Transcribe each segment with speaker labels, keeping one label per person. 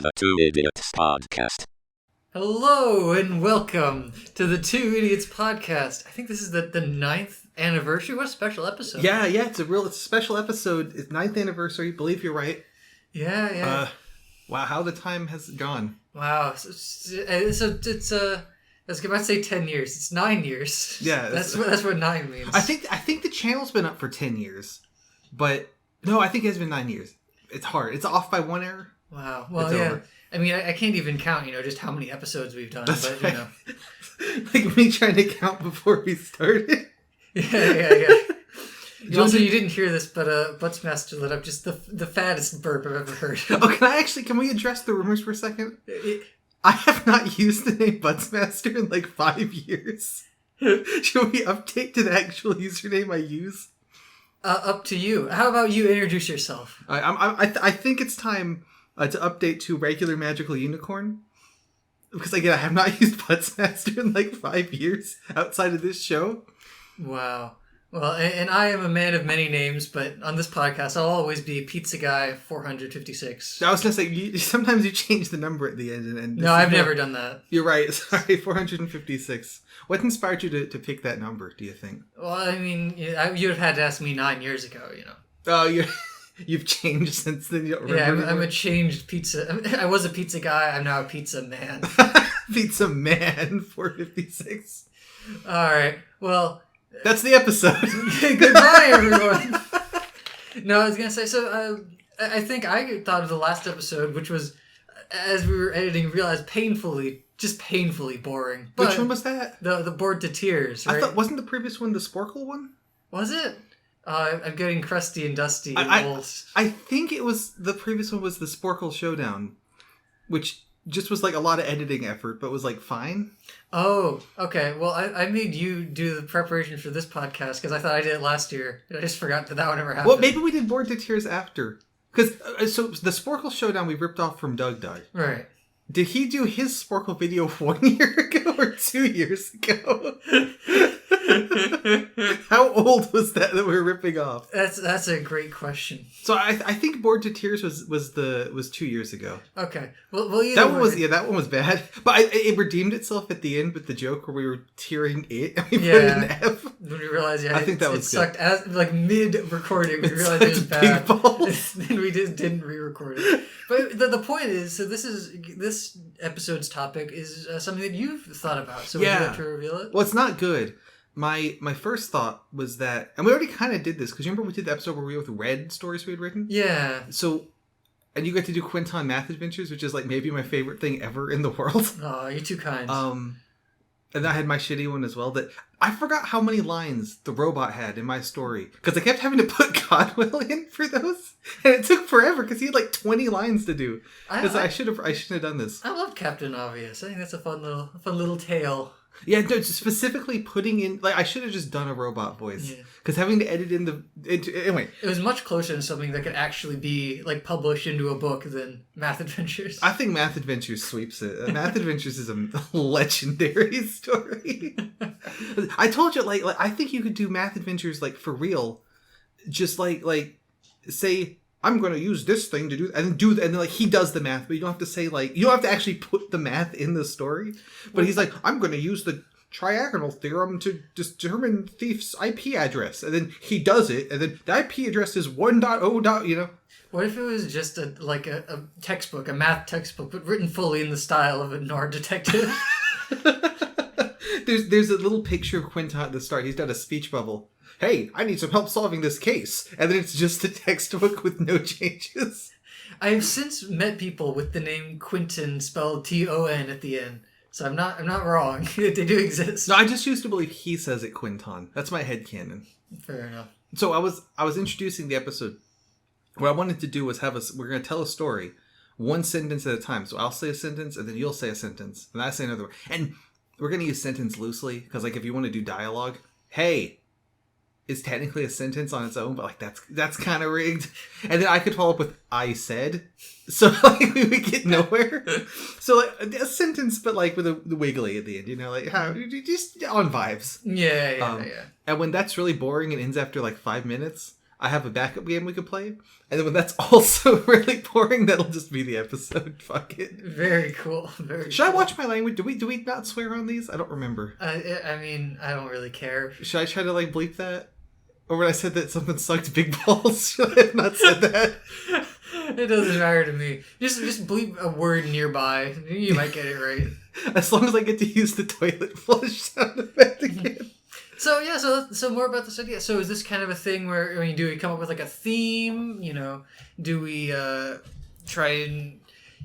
Speaker 1: The Two Idiots Podcast.
Speaker 2: Hello and welcome to the Two Idiots Podcast. I think this is the 9th anniversary. What a special episode.
Speaker 3: Yeah, it's a special episode. It's 9th anniversary. Believe you're right.
Speaker 2: Yeah.
Speaker 3: Wow, how the time has gone.
Speaker 2: Wow. It's I was about to say 10 years. It's 9 years.
Speaker 3: Yeah.
Speaker 2: That's what 9 means.
Speaker 3: I think the channel's been up for 10 years. But no, I think it has been 9 years. It's hard. It's off by one error.
Speaker 2: Wow. Well,
Speaker 3: it's
Speaker 2: yeah.
Speaker 3: over.
Speaker 2: I mean, I can't even count, just how many episodes we've done.
Speaker 3: That's
Speaker 2: but,
Speaker 3: right. Like me trying to count before we started.
Speaker 2: Yeah. You didn't hear this, but Buttsmaster lit up just the fattest burp I've ever heard.
Speaker 3: Can we address the rumors for a second? I have not used the name Buttsmaster in like 5 years. Should we update to the actual username I use?
Speaker 2: Up to you. How about you introduce yourself?
Speaker 3: I think it's time to update to RegularMagicalUnicorn. Because again, I have not used Buttsmaster in like 5 years outside of this show.
Speaker 2: Wow. Well, and I am a man of many names, but on this podcast, I'll always be Pizzaguy456.
Speaker 3: I was going to say, sometimes you change the number at the end. And
Speaker 2: no, I've never done that.
Speaker 3: You're right. Sorry, 456. What inspired you to pick that number, do you think?
Speaker 2: Well, I mean, you'd have had to ask me 9 years ago,
Speaker 3: Oh, you've changed since then. You don't remember
Speaker 2: I'm a changed pizza. I was a pizza guy. I'm now a pizza man.
Speaker 3: Pizza man, 456.
Speaker 2: All right. Well...
Speaker 3: That's the episode.
Speaker 2: Goodbye, everyone. No, I was going to say, so I think I thought of the last episode, which was, as we were editing, realized painfully boring. But
Speaker 3: which one was that?
Speaker 2: The Bored to Tears, right?
Speaker 3: I thought, wasn't the previous one the Sporkle one?
Speaker 2: Was it? I'm getting crusty and dusty and old.
Speaker 3: I think it was, the previous one was the Sporkle Showdown, which just was like a lot of editing effort, but was like fine.
Speaker 2: Oh, okay. Well, I made you do the preparation for this podcast because I thought I did it last year. I just forgot that one ever happened.
Speaker 3: Well, maybe we did Bored to Tears after. Because, so the Sporkle Showdown we ripped off from Doug.
Speaker 2: Right.
Speaker 3: Did he do his Sporkle video 1 year ago or 2 years ago? How old was that we were ripping off?
Speaker 2: That's a great question.
Speaker 3: So I think Bored to Tears was 2 years ago.
Speaker 2: Okay. Well,
Speaker 3: that one was bad, but it redeemed itself at the end with the joke where we were tearing it. And we put it in F.
Speaker 2: When we realized,
Speaker 3: I think that was
Speaker 2: sucked. As like mid recording, we realized it was bad. Then we just didn't re-record it. But the point is, so this episode's topic is something that you've thought about. So would you like to reveal it?
Speaker 3: Well, it's not good. My first thought was that, and we already kind of did this, because you remember we did the episode where we both read stories we had written?
Speaker 2: Yeah.
Speaker 3: So, and you got to do Quinton Math Adventures, which is like maybe my favorite thing ever in the world.
Speaker 2: Oh, you're too kind.
Speaker 3: And I had my shitty one as well, that I forgot how many lines the robot had in my story, because I kept having to put Godwill in for those, and it took forever, because he had like 20 lines to do. Because I shouldn't have done this.
Speaker 2: I love Captain Obvious. I think that's a fun little tale.
Speaker 3: Yeah, no, specifically putting in, like, I should have just done a robot voice. Because having to edit in anyway.
Speaker 2: It was much closer to something that could actually be, like, published into a book than Math Adventures.
Speaker 3: I think Math Adventures sweeps it. Math Adventures is a legendary story. I told you, like, I think you could do Math Adventures, like, for real. Just, like, say, I'm going to use this thing to do, and then like he does the math, but you don't have to say like, you don't have to actually put the math in the story. But he's like, I'm going to use the triagonal theorem to determine thief's IP address, and then he does it, and then the IP address is 1.0.
Speaker 2: What if it was just a textbook, a math textbook, but written fully in the style of a noir detective?
Speaker 3: There's a little picture of Quinton at the start. He's done a speech bubble. Hey, I need some help solving this case. And then it's just a textbook with no changes.
Speaker 2: I have since met people with the name Quinton spelled Ton at the end. So I'm not wrong. They do exist.
Speaker 3: No, I just used to believe he says it Quinton. That's my headcanon.
Speaker 2: Fair enough.
Speaker 3: So I was introducing the episode. What I wanted to do was we're going to tell a story, one sentence at a time. So I'll say a sentence, and then you'll say a sentence, and I say another one. And we're going to use sentence loosely, because like if you want to do dialogue, hey, is technically a sentence on its own, but like that's kind of rigged. And then I could follow up with I said, so like we would get nowhere. So like a sentence, but like with the wiggly at the end, like how just on vibes.
Speaker 2: Yeah.
Speaker 3: And when that's really boring and ends after like 5 minutes, I have a backup game we could play. And then when that's also really boring, that'll just be the episode. Fuck it.
Speaker 2: Very cool. Very.
Speaker 3: Should I watch my language? Do we not swear on these? I don't remember.
Speaker 2: I mean, I don't really care.
Speaker 3: Should I try to like bleep that? Or when I said that something sucked big balls, should I have not said that?
Speaker 2: It doesn't matter to me. Just bleep a word nearby. You might get it right.
Speaker 3: As long as I get to use the toilet flush sound effect again.
Speaker 2: So yeah, so more about this idea. So is this kind of a thing where, I mean, do we come up with like a theme? You know, do we try and,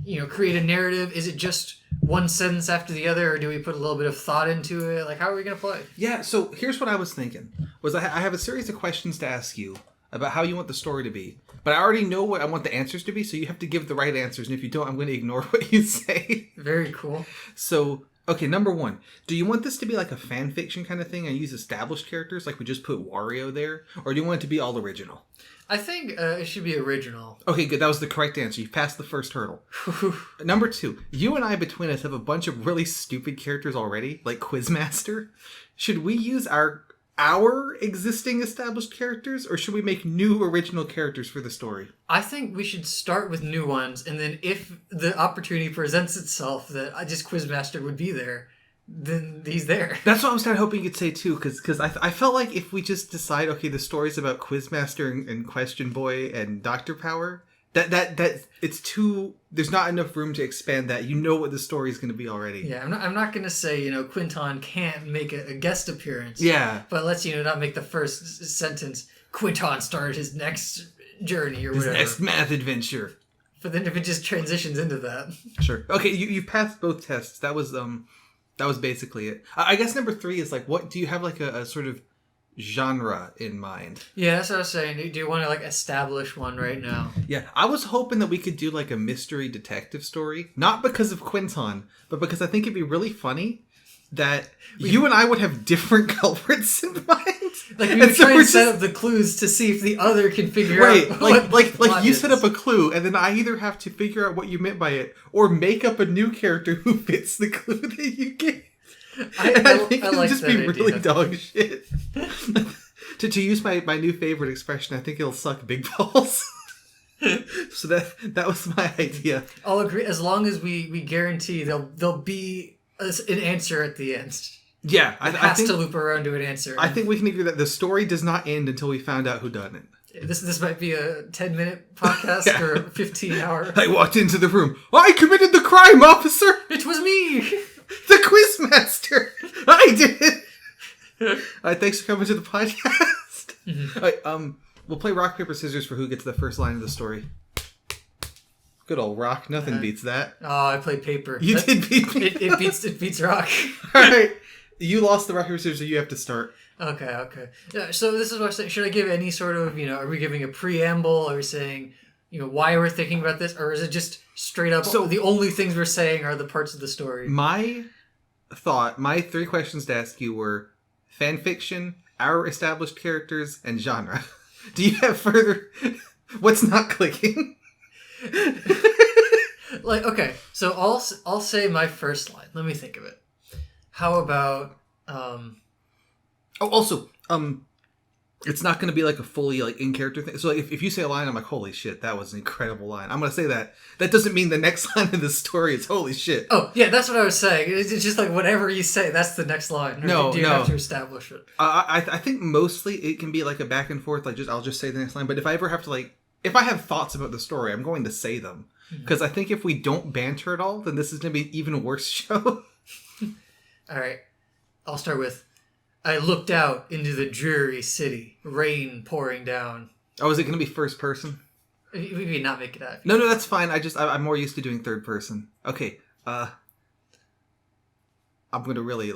Speaker 2: you know, create a narrative? Is it just one sentence after the other, or do we put a little bit of thought into it? Like, how are we gonna play?
Speaker 3: Yeah. So here's what I was thinking: was I have a series of questions to ask you about how you want the story to be, but I already know what I want the answers to be. So you have to give the right answers, and if you don't, I'm going to ignore what you say.
Speaker 2: Very cool.
Speaker 3: So. Okay, number one. Do you want this to be like a fan fiction kind of thing and use established characters, like we just put Wario there? Or do you want it to be all original?
Speaker 2: I think it should be original.
Speaker 3: Okay, good. That was the correct answer. You passed the first hurdle. Number two. You and I between us have a bunch of really stupid characters already, like Quizmaster. Should we use our existing established characters, or should we make new original characters for the story?
Speaker 2: I think we should start with new ones, and then if the opportunity presents itself that just Quizmaster would be there, then he's there.
Speaker 3: That's what I was kind of hoping you'd say too, because I felt like if we just decide, okay, the story's about Quizmaster and Question Boy and Dr. Power, that it's too. There's not enough room to expand that. You know what the story is going to be already.
Speaker 2: Yeah, I'm not going to say, you know, Quinton can't make a guest appearance.
Speaker 3: Yeah,
Speaker 2: but let's, you know, not make the first sentence Quinton started his next journey or whatever.
Speaker 3: His next math adventure.
Speaker 2: But then if it just transitions into that.
Speaker 3: Sure. Okay, you passed both tests. That was basically it. I guess number 3 is like, what do you have like a sort of genre in mind?
Speaker 2: Yeah, that's what I was saying. Do you want to like establish one right now?
Speaker 3: Yeah, I was hoping that we could do like a mystery detective story, not because of Quinton, but because I think it'd be really funny that you and I would have different culprits in mind.
Speaker 2: Like we would try and set up the clues to see if the other can figure out.
Speaker 3: Like you set up a clue, and then I either have to figure out what you meant by it, or make up a new character who fits the clue that you gave. I think it'll like just be really idea. Dog shit. to use my new favorite expression, I think it'll suck big balls. So that was my idea.
Speaker 2: I'll agree, as long as we guarantee there'll be an answer at the end.
Speaker 3: Yeah,
Speaker 2: I think to loop around to an answer.
Speaker 3: I think we can agree that the story does not end until we found out who done it.
Speaker 2: This might be a 10-minute podcast or a 15-hour.
Speaker 3: I walked into the room. I committed the crime, officer.
Speaker 2: It was me.
Speaker 3: The Quizmaster! I did it! Alright, thanks for coming to the podcast. Mm-hmm. Alright, we'll play rock, paper, scissors for who gets the first line of the story. Good old rock. Nothing beats that.
Speaker 2: Oh, I played paper.
Speaker 3: You did beat me.
Speaker 2: It beats rock.
Speaker 3: Alright, you lost the rock, paper, scissors, so you have to start.
Speaker 2: Okay. Yeah, so this is what I'm saying. Should I give any sort of, you know, are we giving a preamble? Are we saying, you know, why we're thinking about this? Or is it just straight up, so the only things we're saying are the parts of the story? My 3 questions to ask you were fan fiction, our established characters, and genre. Do you have further? What's not clicking? Like, okay, so I'll say my first line. Let me think of it. How about
Speaker 3: it's not going to be like a fully like in character thing. So if you say a line, I'm like, holy shit, that was an incredible line. I'm going to say that. That doesn't mean the next line of the story is holy shit.
Speaker 2: Oh yeah, that's what I was saying. It's just like whatever you say, that's the next line. Or do you have to establish it?
Speaker 3: I think mostly it can be like a back and forth. Like I'll just say the next line. But if I ever have to if I have thoughts about the story, I'm going to say them. Because I think if we don't banter at all, then this is going to be an even worse show.
Speaker 2: All right, I'll start with, I looked out into the dreary city, rain pouring down.
Speaker 3: Oh, is it going to be first person?
Speaker 2: Maybe not make it up.
Speaker 3: No, that's fine. I'm more used to doing third person. Okay, I'm going to really,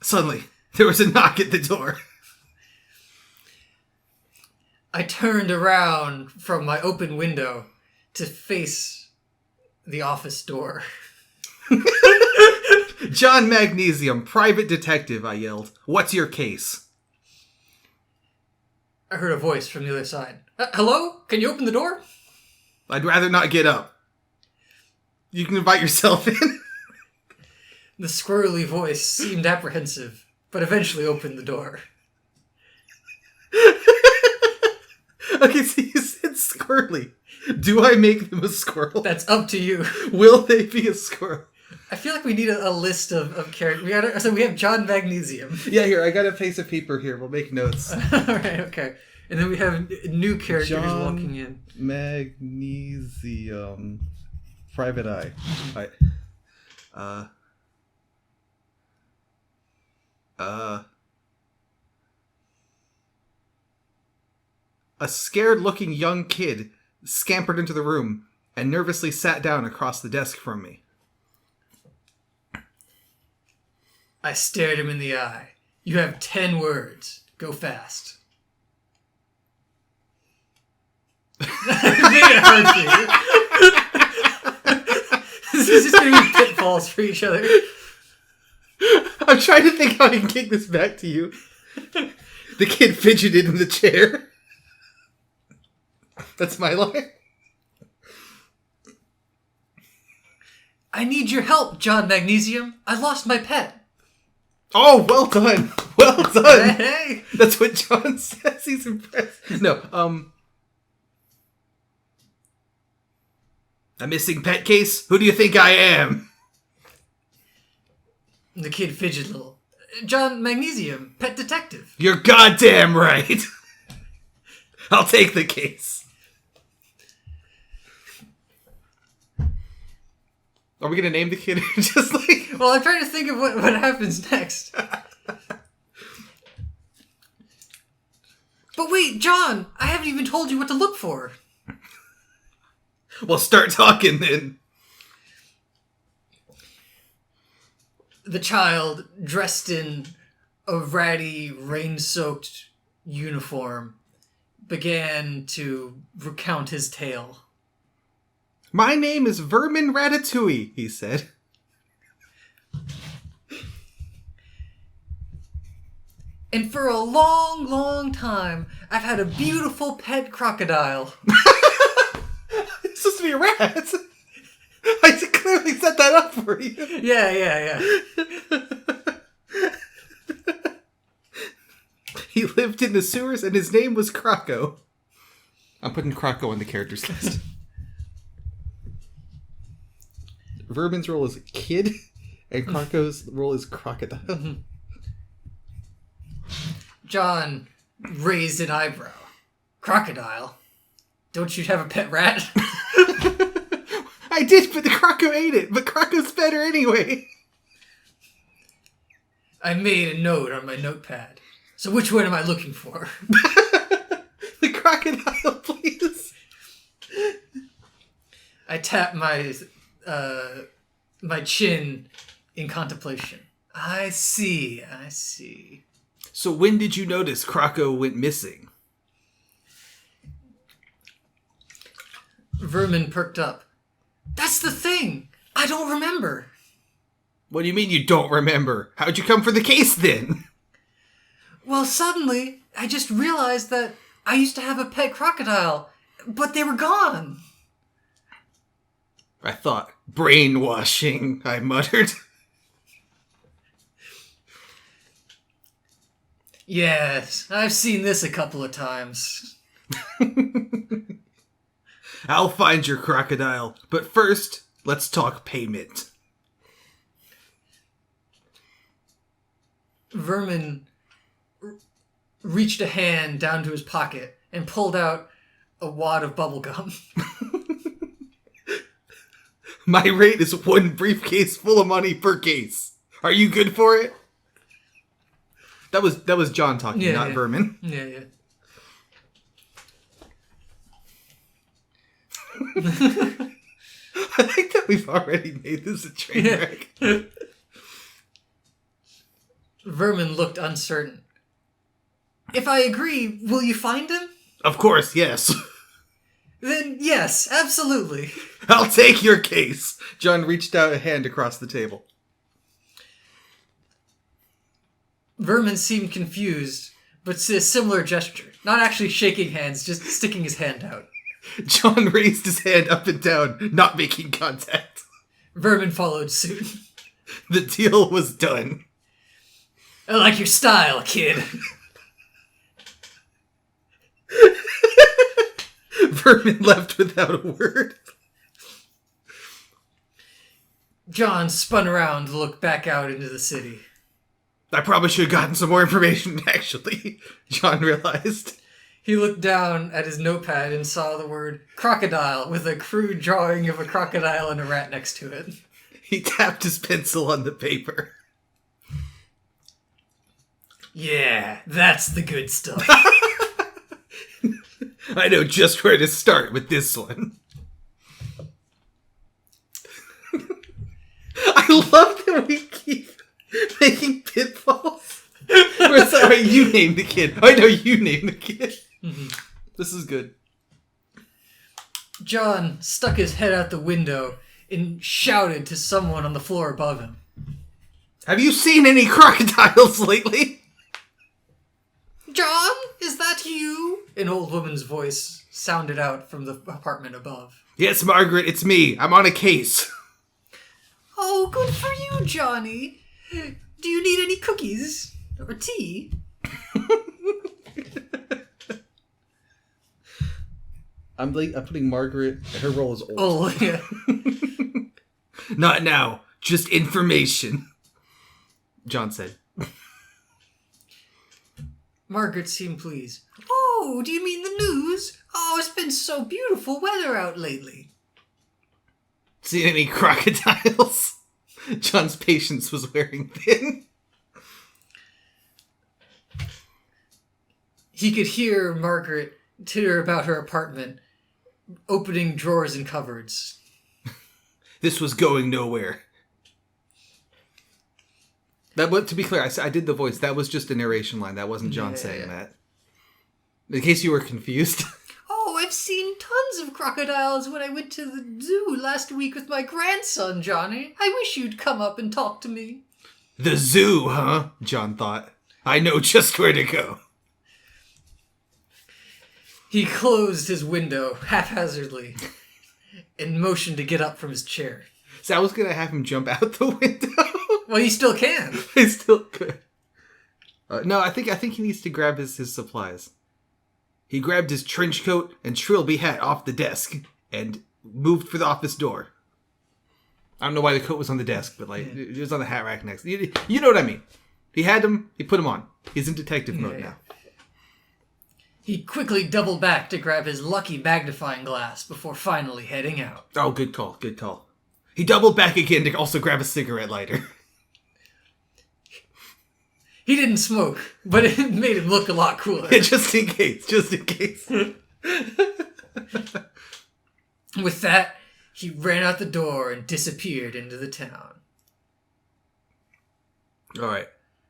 Speaker 3: suddenly, there was a knock at the door.
Speaker 2: I turned around from my open window to face the office door.
Speaker 3: John Magnesium, private detective, I yelled. What's your case?
Speaker 2: I heard a voice from the other side. Hello? Can you open the door?
Speaker 3: I'd rather not get up. You can invite yourself in.
Speaker 2: The squirrely voice seemed apprehensive, but eventually opened the door.
Speaker 3: Okay, so you said squirrely. Do I make them a squirrel?
Speaker 2: That's up to you.
Speaker 3: Will they be a squirrel?
Speaker 2: I feel like we need a list of characters. So we have John Magnesium.
Speaker 3: Yeah, here, I got a piece of paper here. We'll make notes.
Speaker 2: Alright, okay. And then we have new characters
Speaker 3: John
Speaker 2: walking in.
Speaker 3: Magnesium. Private Eye. A scared-looking young kid scampered into the room and nervously sat down across the desk from me.
Speaker 2: I stared him in the eye. You have 10 words. Go fast. Made it hard for you. This is just going to be pitfalls for each other.
Speaker 3: I'm trying to think how I can kick this back to you. The kid fidgeted in the chair. That's my line.
Speaker 2: I need your help, John Magnesium. I lost my pet.
Speaker 3: Oh, well done. Well done.
Speaker 2: Hey.
Speaker 3: That's what John says. He's impressed. No, a missing pet case? Who do you think I am?
Speaker 2: The kid fidgeted a little. John Magnesium, pet detective.
Speaker 3: You're goddamn right. I'll take the case. Are we gonna name the kid just like...
Speaker 2: Well, I'm trying to think of what happens next. But wait, John, I haven't even told you what to look for.
Speaker 3: Well, start talking then.
Speaker 2: The child, dressed in a ratty, rain-soaked uniform, began to recount his tale.
Speaker 3: My name is Vermin Ratatouille, he said.
Speaker 2: And for a long, long time, I've had a beautiful pet crocodile.
Speaker 3: It's supposed to be a rat. I clearly set that up for you.
Speaker 2: Yeah.
Speaker 3: He lived in the sewers and his name was Croco. I'm putting Croco on the characters list. Vermin's role is kid, and Croco's role is crocodile.
Speaker 2: John raised an eyebrow. Crocodile? Don't you have a pet rat?
Speaker 3: I did, but the Croco ate it. But Croco's better anyway.
Speaker 2: I made a note on my notepad. So which one am I looking for?
Speaker 3: The crocodile, please.
Speaker 2: I tap my chin in contemplation. I see.
Speaker 3: So when did you notice Croco went missing?
Speaker 2: Vermin perked up. That's the thing. I don't remember.
Speaker 3: What do you mean you don't remember? How'd you come for the case then?
Speaker 2: Well, suddenly, I just realized that I used to have a pet crocodile, but they were gone.
Speaker 3: I thought, brainwashing, I muttered.
Speaker 2: Yes, I've seen this a couple of times.
Speaker 3: I'll find your crocodile, but first, let's talk payment.
Speaker 2: Vermin reached a hand down to his pocket and pulled out a wad of bubblegum.
Speaker 3: My rate is 1 briefcase full of money per case. Are you good for it? That was John talking, not Vermin.
Speaker 2: Yeah.
Speaker 3: I think that we've already made this a train wreck.
Speaker 2: Vermin looked uncertain. If I agree, will you find him?
Speaker 3: Of course, yes.
Speaker 2: Then yes, absolutely.
Speaker 3: I'll take your case. John reached out a hand across the table.
Speaker 2: Vermin seemed confused, but a similar gesture. Not actually shaking hands, just sticking his hand out.
Speaker 3: John raised his hand up and down, not making contact.
Speaker 2: Vermin followed suit.
Speaker 3: The deal was done.
Speaker 2: I like your style, kid.
Speaker 3: Herman left without a word.
Speaker 2: John spun around to look back out into the city.
Speaker 3: I probably should have gotten some more information, actually, John realized.
Speaker 2: He looked down at his notepad and saw the word crocodile with a crude drawing of a crocodile and a rat next to it.
Speaker 3: He tapped his pencil on the paper.
Speaker 2: Yeah, that's the good stuff.
Speaker 3: I know just where to start with this one. I love that we keep making pitfalls. We're sorry, you named the kid. I know you named the kid. Mm-hmm. This is good.
Speaker 2: John stuck his head out the window and shouted to someone on the floor above him.
Speaker 3: Have you seen any crocodiles lately?
Speaker 2: John, is that you? An old woman's voice sounded out from the apartment above.
Speaker 3: Yes, Margaret, it's me. I'm on a case.
Speaker 2: Oh, good for you, Johnny. Do you need any cookies? Or tea?
Speaker 3: I'm putting Margaret, her role is old.
Speaker 2: Oh, yeah.
Speaker 3: Not now, just information, John said.
Speaker 2: Margaret seemed pleased. Oh, do you mean the news? Oh, it's been so beautiful weather out lately.
Speaker 3: Seen any crocodiles? John's patience was wearing thin.
Speaker 2: He could hear Margaret titter about her apartment, opening drawers and cupboards.
Speaker 3: This was going nowhere. To be clear, I did the voice. That was just a narration line. That wasn't John saying that. In case you were confused.
Speaker 2: Oh, I've seen tons of crocodiles when I went to the zoo last week with my grandson, Johnny. I wish you'd come up and talk to me.
Speaker 3: The zoo, huh? John thought. I know just where to go.
Speaker 2: He closed his window haphazardly and motioned to get up from his chair.
Speaker 3: So I was going to have him jump out the window.
Speaker 2: Well, he still can.
Speaker 3: He still could. No, I think he needs to grab his supplies. He grabbed his trench coat and trilby hat off the desk and moved for the office door. I don't know why the coat was on the desk, but it was on the hat rack next. You know what I mean. He had them. He put them on. He's in detective mode now.
Speaker 2: He quickly doubled back to grab his lucky magnifying glass before finally heading out.
Speaker 3: Oh, good call. Good call. He doubled back again to also grab a cigarette lighter.
Speaker 2: He didn't smoke, but it made him look a lot cooler.
Speaker 3: Yeah, just in case. Just in case.
Speaker 2: With that, he ran out the door and disappeared into the town.
Speaker 3: All right.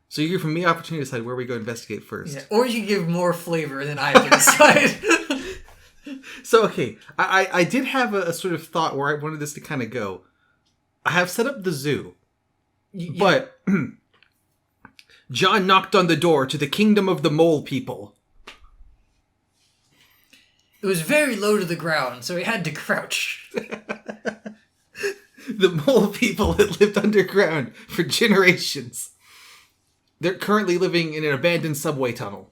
Speaker 3: So you give me opportunity to decide where we go investigate first.
Speaker 2: Yeah, or you give more flavor than I can decide.
Speaker 3: So, okay. I did have a sort of thought where I wanted this to kind of go. I have set up the zoo. But John knocked on the door to the kingdom of the mole people.
Speaker 2: It was very low to the ground, so he had to crouch.
Speaker 3: The mole people had lived underground for generations. They're currently living in an abandoned subway tunnel.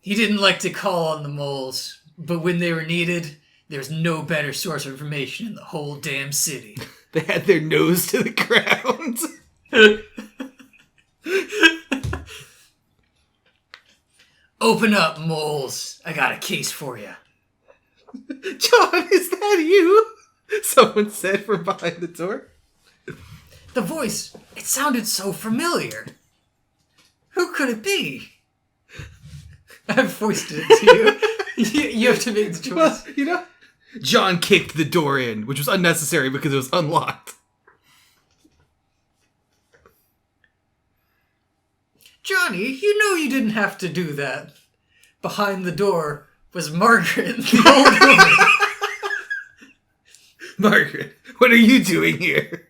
Speaker 2: He didn't like to call on the moles, but when they were needed, there's no better source of information in the whole damn city.
Speaker 3: They had their nose to the ground.
Speaker 2: Open up, moles. I got a case for you.
Speaker 3: John, is that you? Someone said from behind the door.
Speaker 2: The voice, it sounded so familiar. Who could it be? I've foisted it to you. You have to make the choice.
Speaker 3: Well, John kicked the door in, which was unnecessary because it was unlocked.
Speaker 2: Johnny, you know you didn't have to do that. Behind the door was Margaret, the old woman.
Speaker 3: Margaret, what are you doing here?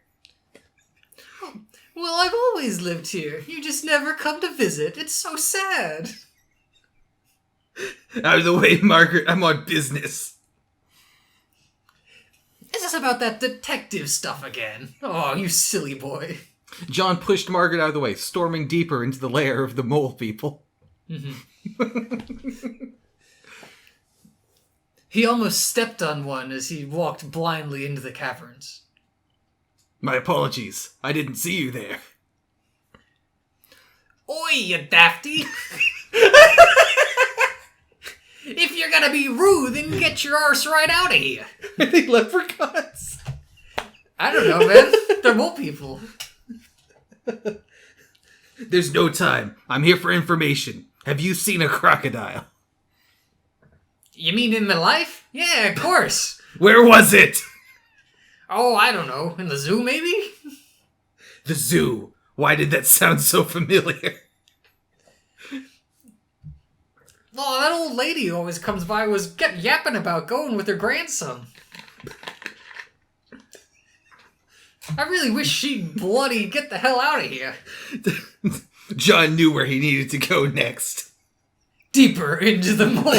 Speaker 2: Well, I've always lived here. You just never come to visit. It's so sad.
Speaker 3: Out of the way, Margaret. I'm on business.
Speaker 2: Is this about that detective stuff again? Oh, you silly boy.
Speaker 3: John pushed Margaret out of the way, storming deeper into the lair of the mole people.
Speaker 2: Mm-hmm. He almost stepped on one as he walked blindly into the caverns.
Speaker 3: My apologies. I didn't see you there.
Speaker 2: Oi, you dafty! If you're gonna be rude, then get your arse right out of here.
Speaker 3: Are they leprechauns?
Speaker 2: I don't know, man. They're mole people.
Speaker 3: There's no time. I'm here for information. Have you seen a crocodile?
Speaker 2: You mean in my life? Yeah, of course.
Speaker 3: Where was it?
Speaker 2: Oh, I don't know. In the zoo, maybe?
Speaker 3: The zoo. Why did that sound so familiar?
Speaker 2: Oh, that old lady who always comes by kept yapping about going with her grandson. I really wish she'd bloody get the hell out of here.
Speaker 3: John knew where he needed to go next.
Speaker 2: Deeper into the mole.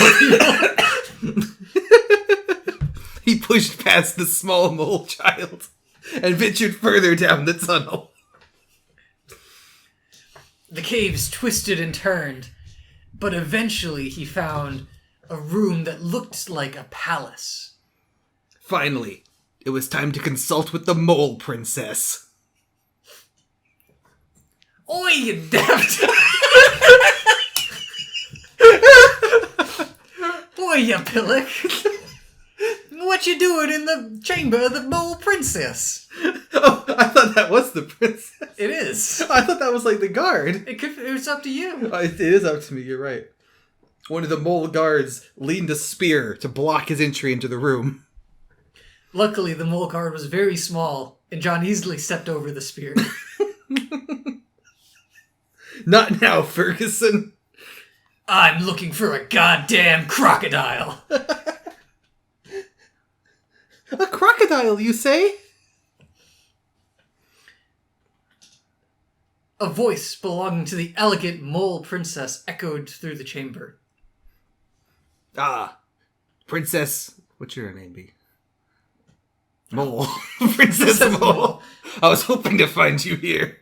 Speaker 3: He pushed past the small mole child and ventured further down the tunnel.
Speaker 2: The caves twisted and turned, but eventually he found a room that looked like a palace.
Speaker 3: Finally, it was time to consult with the mole princess.
Speaker 2: Oi, you daft! Oi, you pillock! What you doing in the chamber of the mole princess?
Speaker 3: Oh, I thought that was the princess.
Speaker 2: It is.
Speaker 3: I thought that was like the guard.
Speaker 2: It was up to you.
Speaker 3: It is up to me, you're right. One of the mole guards leaned a spear to block his entry into the room.
Speaker 2: Luckily, the mole guard was very small, and John easily stepped over the spear.
Speaker 3: Not now, Ferguson.
Speaker 2: I'm looking for a goddamn crocodile.
Speaker 3: A crocodile, you say?
Speaker 2: A voice belonging to the elegant mole princess echoed through the chamber.
Speaker 3: Ah, Princess... What's your name be? Mole. Princess Mole. I was hoping to find you here.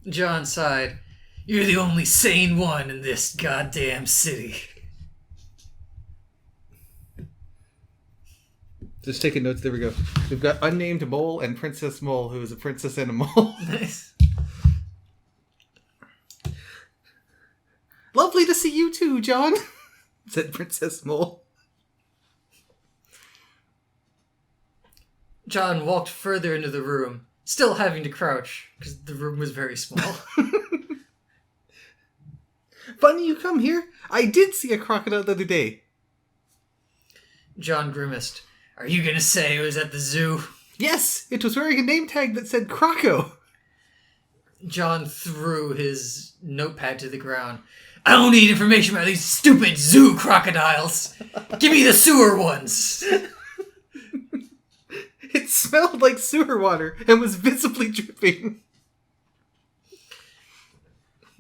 Speaker 2: John sighed. You're the only sane one in this goddamn city.
Speaker 3: Just taking notes. There we go. We've got unnamed mole and Princess Mole, who is a princess and a mole.
Speaker 2: Nice.
Speaker 3: Lovely to see you too, John, said Princess Mole.
Speaker 2: John walked further into the room, still having to crouch, because the room was very small.
Speaker 3: Funny you come here. I did see a crocodile the other day.
Speaker 2: John grimaced. Are you gonna say it was at the zoo?
Speaker 3: Yes, it was wearing a name tag that said Croco.
Speaker 2: John threw his notepad to the ground. I don't need information about these stupid zoo crocodiles. Give me the sewer ones.
Speaker 3: It smelled like sewer water and was visibly dripping.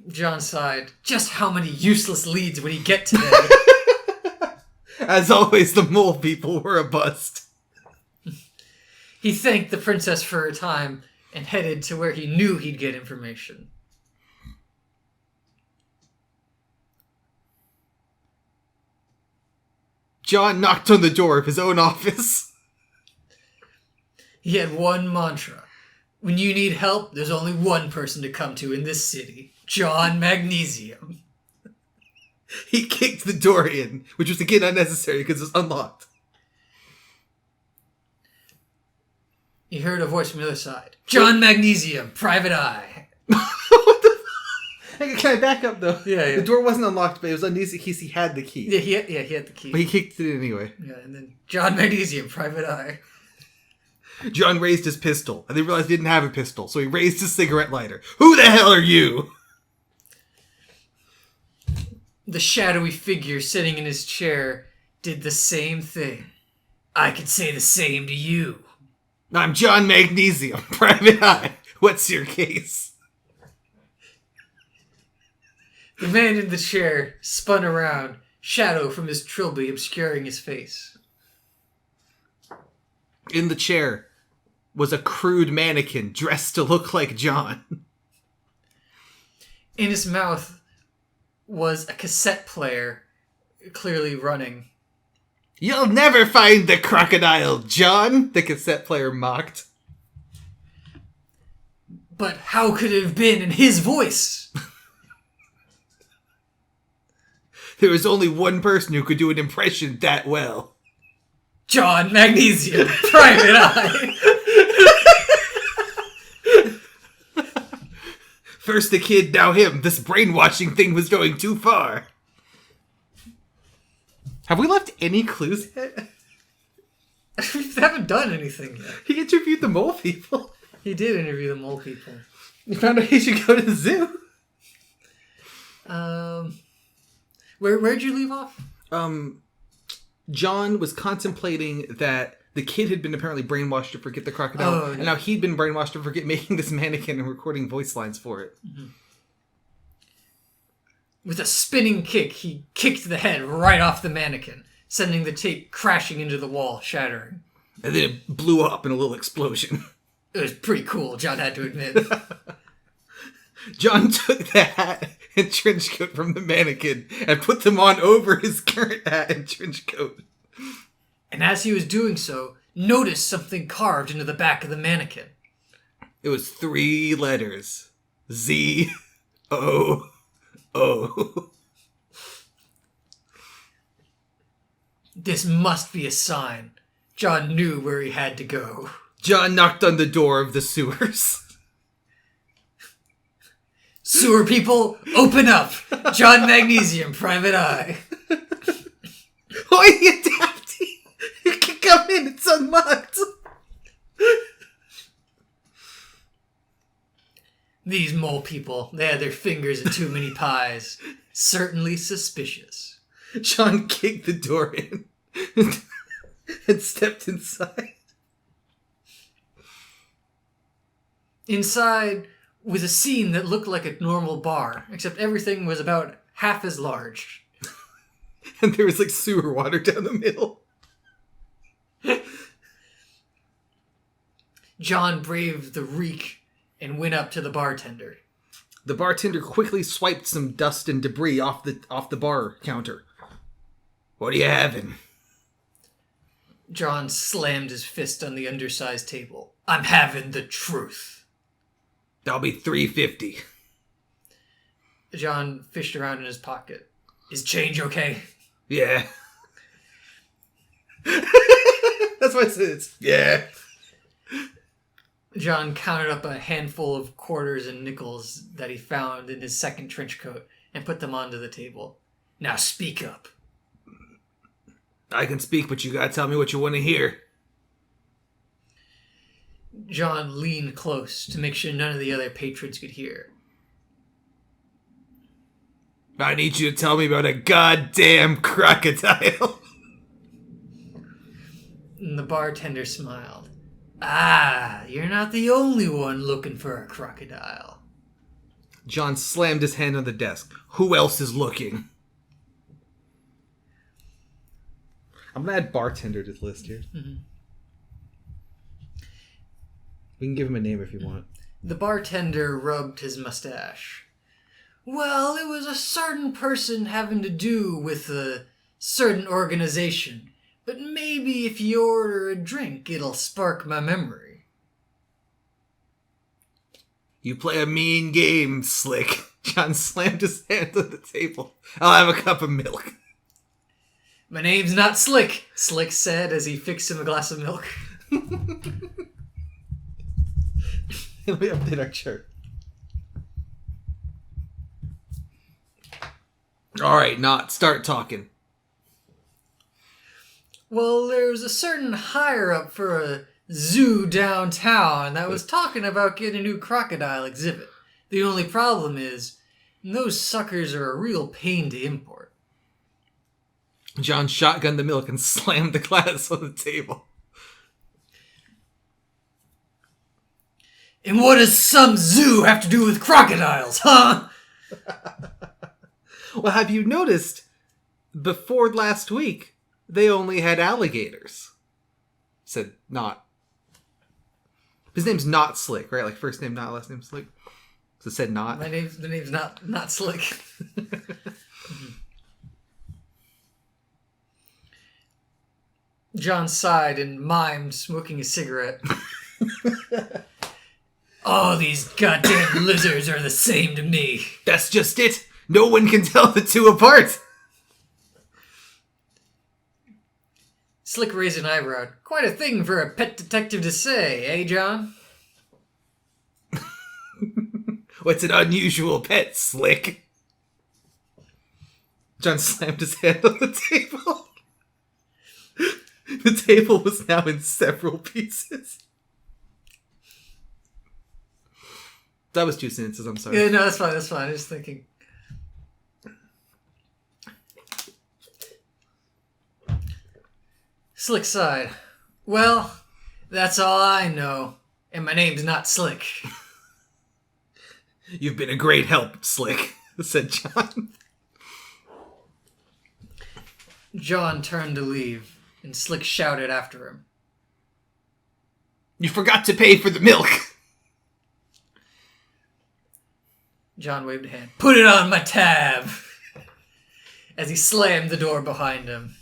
Speaker 2: John sighed. Just how many useless leads would he get today?
Speaker 3: As always, the mole people were a bust.
Speaker 2: He thanked the princess for her time and headed to where he knew he'd get information.
Speaker 3: John knocked on the door of his own office.
Speaker 2: He had one mantra. When you need help, there's only one person to come to in this city. John Magnesium.
Speaker 3: He kicked the door in, which was again unnecessary because it was unlocked.
Speaker 2: He heard a voice from the other side. John Magnesium, private eye.
Speaker 3: What the f- Can I back up though?
Speaker 2: Yeah.
Speaker 3: The door wasn't unlocked, but it was uneasy because he had the key.
Speaker 2: Yeah, he had the key.
Speaker 3: But he kicked it anyway.
Speaker 2: Yeah, and then John Magnesium, private eye.
Speaker 3: John raised his pistol, and they realized he didn't have a pistol, so he raised his cigarette lighter. Who the hell are you?
Speaker 2: The shadowy figure sitting in his chair did the same thing. I could say the same to you.
Speaker 3: I'm John Magnesium, private eye. What's your case?
Speaker 2: The man in the chair spun around, shadow from his trilby obscuring his face.
Speaker 3: In the chair was a crude mannequin dressed to look like John.
Speaker 2: In his mouth was a cassette player clearly running.
Speaker 3: "You'll never find the crocodile, John," the cassette player mocked.
Speaker 2: But how could it have been in his voice?
Speaker 3: There was only one person who could do an impression that well.
Speaker 2: John Magnesium, Private Eye.
Speaker 3: First the kid, now him. This brainwashing thing was going too far. Have we left any clues yet?
Speaker 2: We haven't done anything yet.
Speaker 3: He interviewed the mole people.
Speaker 2: He did interview the mole people.
Speaker 3: He found out he should go to the zoo.
Speaker 2: Where'd you leave off?
Speaker 3: John was contemplating that the kid had been apparently brainwashed to forget the crocodile, and now he'd been brainwashed to forget making this mannequin and recording voice lines for it.
Speaker 2: Mm-hmm. With a spinning kick, he kicked the head right off the mannequin, sending the tape crashing into the wall, shattering.
Speaker 3: And then it blew up in a little explosion.
Speaker 2: It was pretty cool, John had to admit.
Speaker 3: John took the hat and trench coat from the mannequin and put them on over his current hat and trench coat.
Speaker 2: And as he was doing so, noticed something carved into the back of the mannequin.
Speaker 3: It was 3 letters. Z-O-O.
Speaker 2: This must be a sign. John knew where he had to go.
Speaker 3: John knocked on the door of the sewers.
Speaker 2: Sewer people, open up! John Magnesium, Private Eye.
Speaker 3: Why are you adapting? You can come in, it's unlocked.
Speaker 2: These mole people, they had their fingers in too many pies. Certainly suspicious.
Speaker 3: John kicked the door in and stepped inside.
Speaker 2: Inside was a scene that looked like a normal bar, except everything was about half as large.
Speaker 3: And there was like sewer water down the middle.
Speaker 2: John braved the reek and went up to the bartender.
Speaker 3: The bartender quickly swiped some dust and debris off the bar counter. "What are you having?"
Speaker 2: John slammed his fist on the undersized table. "I'm having the truth."
Speaker 3: "That'll be $3.50.
Speaker 2: John fished around in his pocket. "Is change okay?"
Speaker 3: "Yeah." That's what it says. "Yeah."
Speaker 2: John counted up a handful of quarters and nickels that he found in his second trench coat and put them onto the table. "Now speak up."
Speaker 3: "I can speak, but you gotta tell me what you want to hear."
Speaker 2: John leaned close to make sure none of the other patrons could hear.
Speaker 3: "I need you to tell me about a goddamn crocodile."
Speaker 2: And the bartender smiled. "Ah, you're not the only one looking for a crocodile."
Speaker 3: John slammed his hand on the desk. "Who else is looking?" I'm gonna add bartender to the list here.
Speaker 2: Mm-hmm.
Speaker 3: We can give him a name if you want.
Speaker 2: The bartender rubbed his mustache. "Well, it was a certain person having to do with a certain organization. But maybe if you order a drink, it'll spark my memory."
Speaker 3: "You play a mean game, Slick." John slammed his hand on the table. "I'll have a cup of milk."
Speaker 2: "My name's not Slick," Slick said as he fixed him a glass of milk.
Speaker 3: Let me update our chart. Alright, Not, start talking.
Speaker 2: "Well, there was a certain higher-up for a zoo downtown that was talking about getting a new crocodile exhibit. The only problem is, those suckers are a real pain to import."
Speaker 3: John shotgunned the milk and slammed the glass on the table.
Speaker 2: "And what does some zoo have to do with crocodiles, huh?"
Speaker 3: Well, have you noticed, before last week, they only had alligators? Said Not. His name's Not Slick, right? Like first name Not, last name Slick. So it said Not.
Speaker 2: The name's not Slick. John sighed and mimed, smoking a cigarette. All these goddamn lizards are the same to me.
Speaker 3: That's just it. No one can tell the two apart.
Speaker 2: Slick raised an eyebrow. Quite a thing for a pet detective to say, eh, John?
Speaker 3: What's an unusual pet, Slick? John slammed his hand on the table. The table was now in several pieces. That was 2 sentences, I'm sorry.
Speaker 2: Yeah, no, that's fine. I was thinking. Slick sighed. Well, that's all I know. And my name's not Slick.
Speaker 3: You've been a great help, Slick, said John.
Speaker 2: John turned to leave, and Slick shouted after him.
Speaker 3: You forgot to pay for the milk.
Speaker 2: John waved a hand. Put it on my tab! As he slammed the door behind him.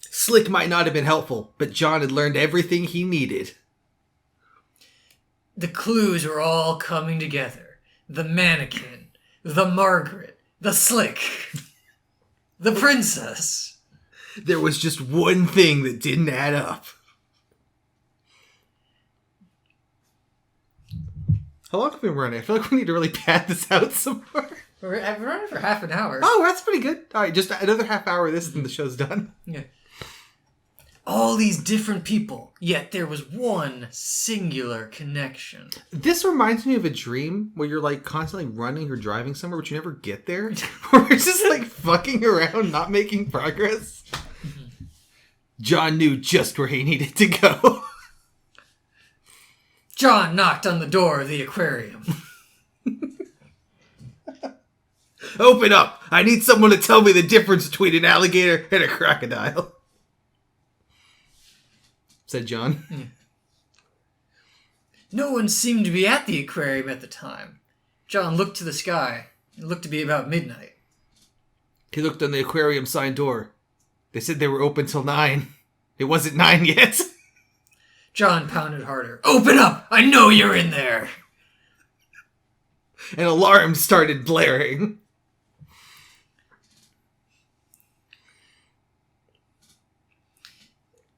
Speaker 3: Slick might not have been helpful, but John had learned everything he needed.
Speaker 2: The clues were all coming together. The mannequin, the Margaret, the Slick, the princess.
Speaker 3: There was just one thing that didn't add up. How long have we been running? I feel like we need to really pad this out some more.
Speaker 2: I've been running for half an hour.
Speaker 3: Oh, that's pretty good. All right, just another half hour of this and the show's done.
Speaker 2: Yeah. All these different people, yet there was one singular connection.
Speaker 3: This reminds me of a dream where you're like constantly running or driving somewhere, but you never get there. Where we're just like fucking around, not making progress. Mm-hmm. John knew just where he needed to go.
Speaker 2: John knocked on the door of the aquarium.
Speaker 3: Open up! I need someone to tell me the difference between an alligator and a crocodile. Said John.
Speaker 2: Yeah. No one seemed to be at the aquarium at the time. John looked to the sky. It looked to be about midnight.
Speaker 3: He looked on the aquarium sign door. They said they were open till 9. It wasn't 9 yet.
Speaker 2: John pounded harder. Open up! I know you're in there!
Speaker 3: An alarm started blaring.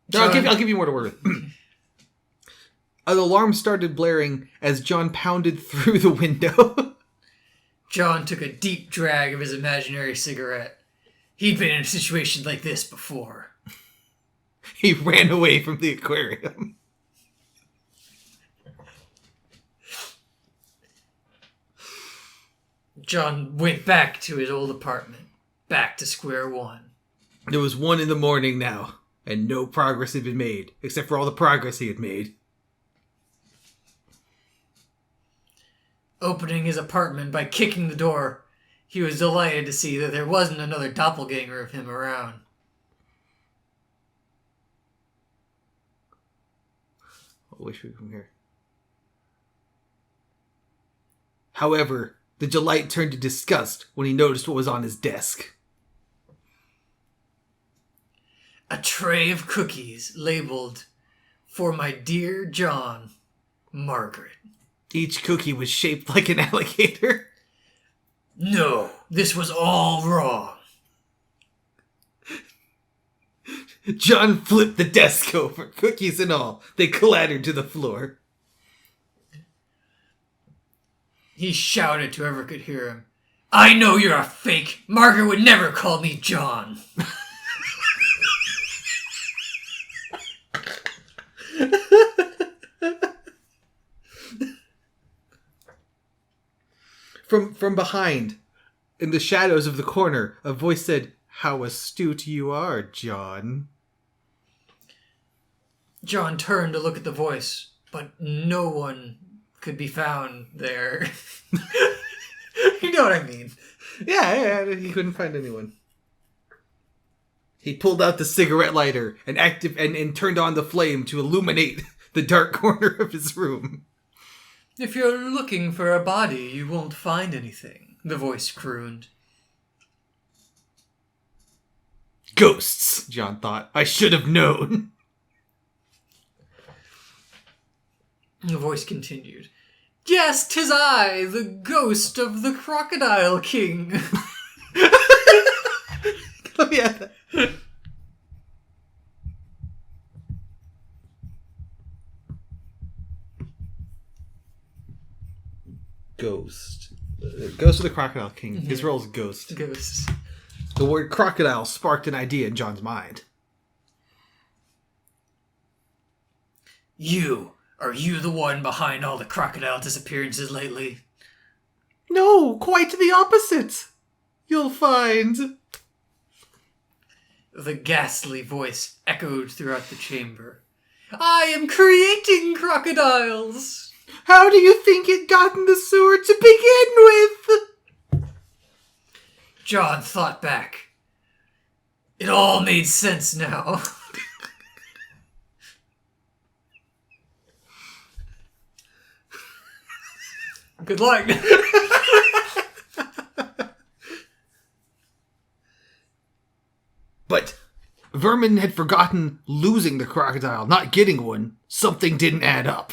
Speaker 3: John, I'll give you more to work with. An alarm started blaring as John pounded through the window.
Speaker 2: John took a deep drag of his imaginary cigarette. He'd been in a situation like this before.
Speaker 3: He ran away from the aquarium.
Speaker 2: John went back to his old apartment. Back to square one.
Speaker 3: It was 1 a.m. now. And no progress had been made, except for all the progress he had made.
Speaker 2: Opening his apartment by kicking the door, he was delighted to see that there wasn't another doppelganger of him around.
Speaker 3: I wish we could come here. However, the delight turned to disgust when he noticed what was on his desk.
Speaker 2: A tray of cookies labeled, "For my dear John, Margaret."
Speaker 3: Each cookie was shaped like an alligator.
Speaker 2: No, this was all wrong.
Speaker 3: John flipped the desk over, cookies and all. They clattered to the floor.
Speaker 2: He shouted to whoever could hear him. I know you're a fake. Margaret would never call me John.
Speaker 3: From behind, in the shadows of the corner, a voice said, "How astute you are, John."
Speaker 2: John turned to look at the voice, but no one could be found there. You know what I mean?
Speaker 3: Yeah, he couldn't find anyone. He pulled out the cigarette lighter and turned on the flame to illuminate the dark corner of his room.
Speaker 2: If you're looking for a body, you won't find anything, the voice crooned.
Speaker 3: Ghosts, John thought. I should have known.
Speaker 2: The voice continued. Yes, 'tis I, the ghost of the Crocodile King.
Speaker 3: Let me add that. Ghost. Ghost of the Crocodile King. His role is Ghost.
Speaker 2: Ghost.
Speaker 3: The word crocodile sparked an idea in John's mind.
Speaker 2: Are you the one behind all the crocodile disappearances lately?
Speaker 3: No, quite the opposite. You'll find.
Speaker 2: The ghastly voice echoed throughout the chamber. I am creating crocodiles!
Speaker 3: How do you think it got in the sewer to begin with?
Speaker 2: John thought back. It all made sense now. Good luck.
Speaker 3: But Vermin had forgotten losing the crocodile, not getting one. Something didn't add up.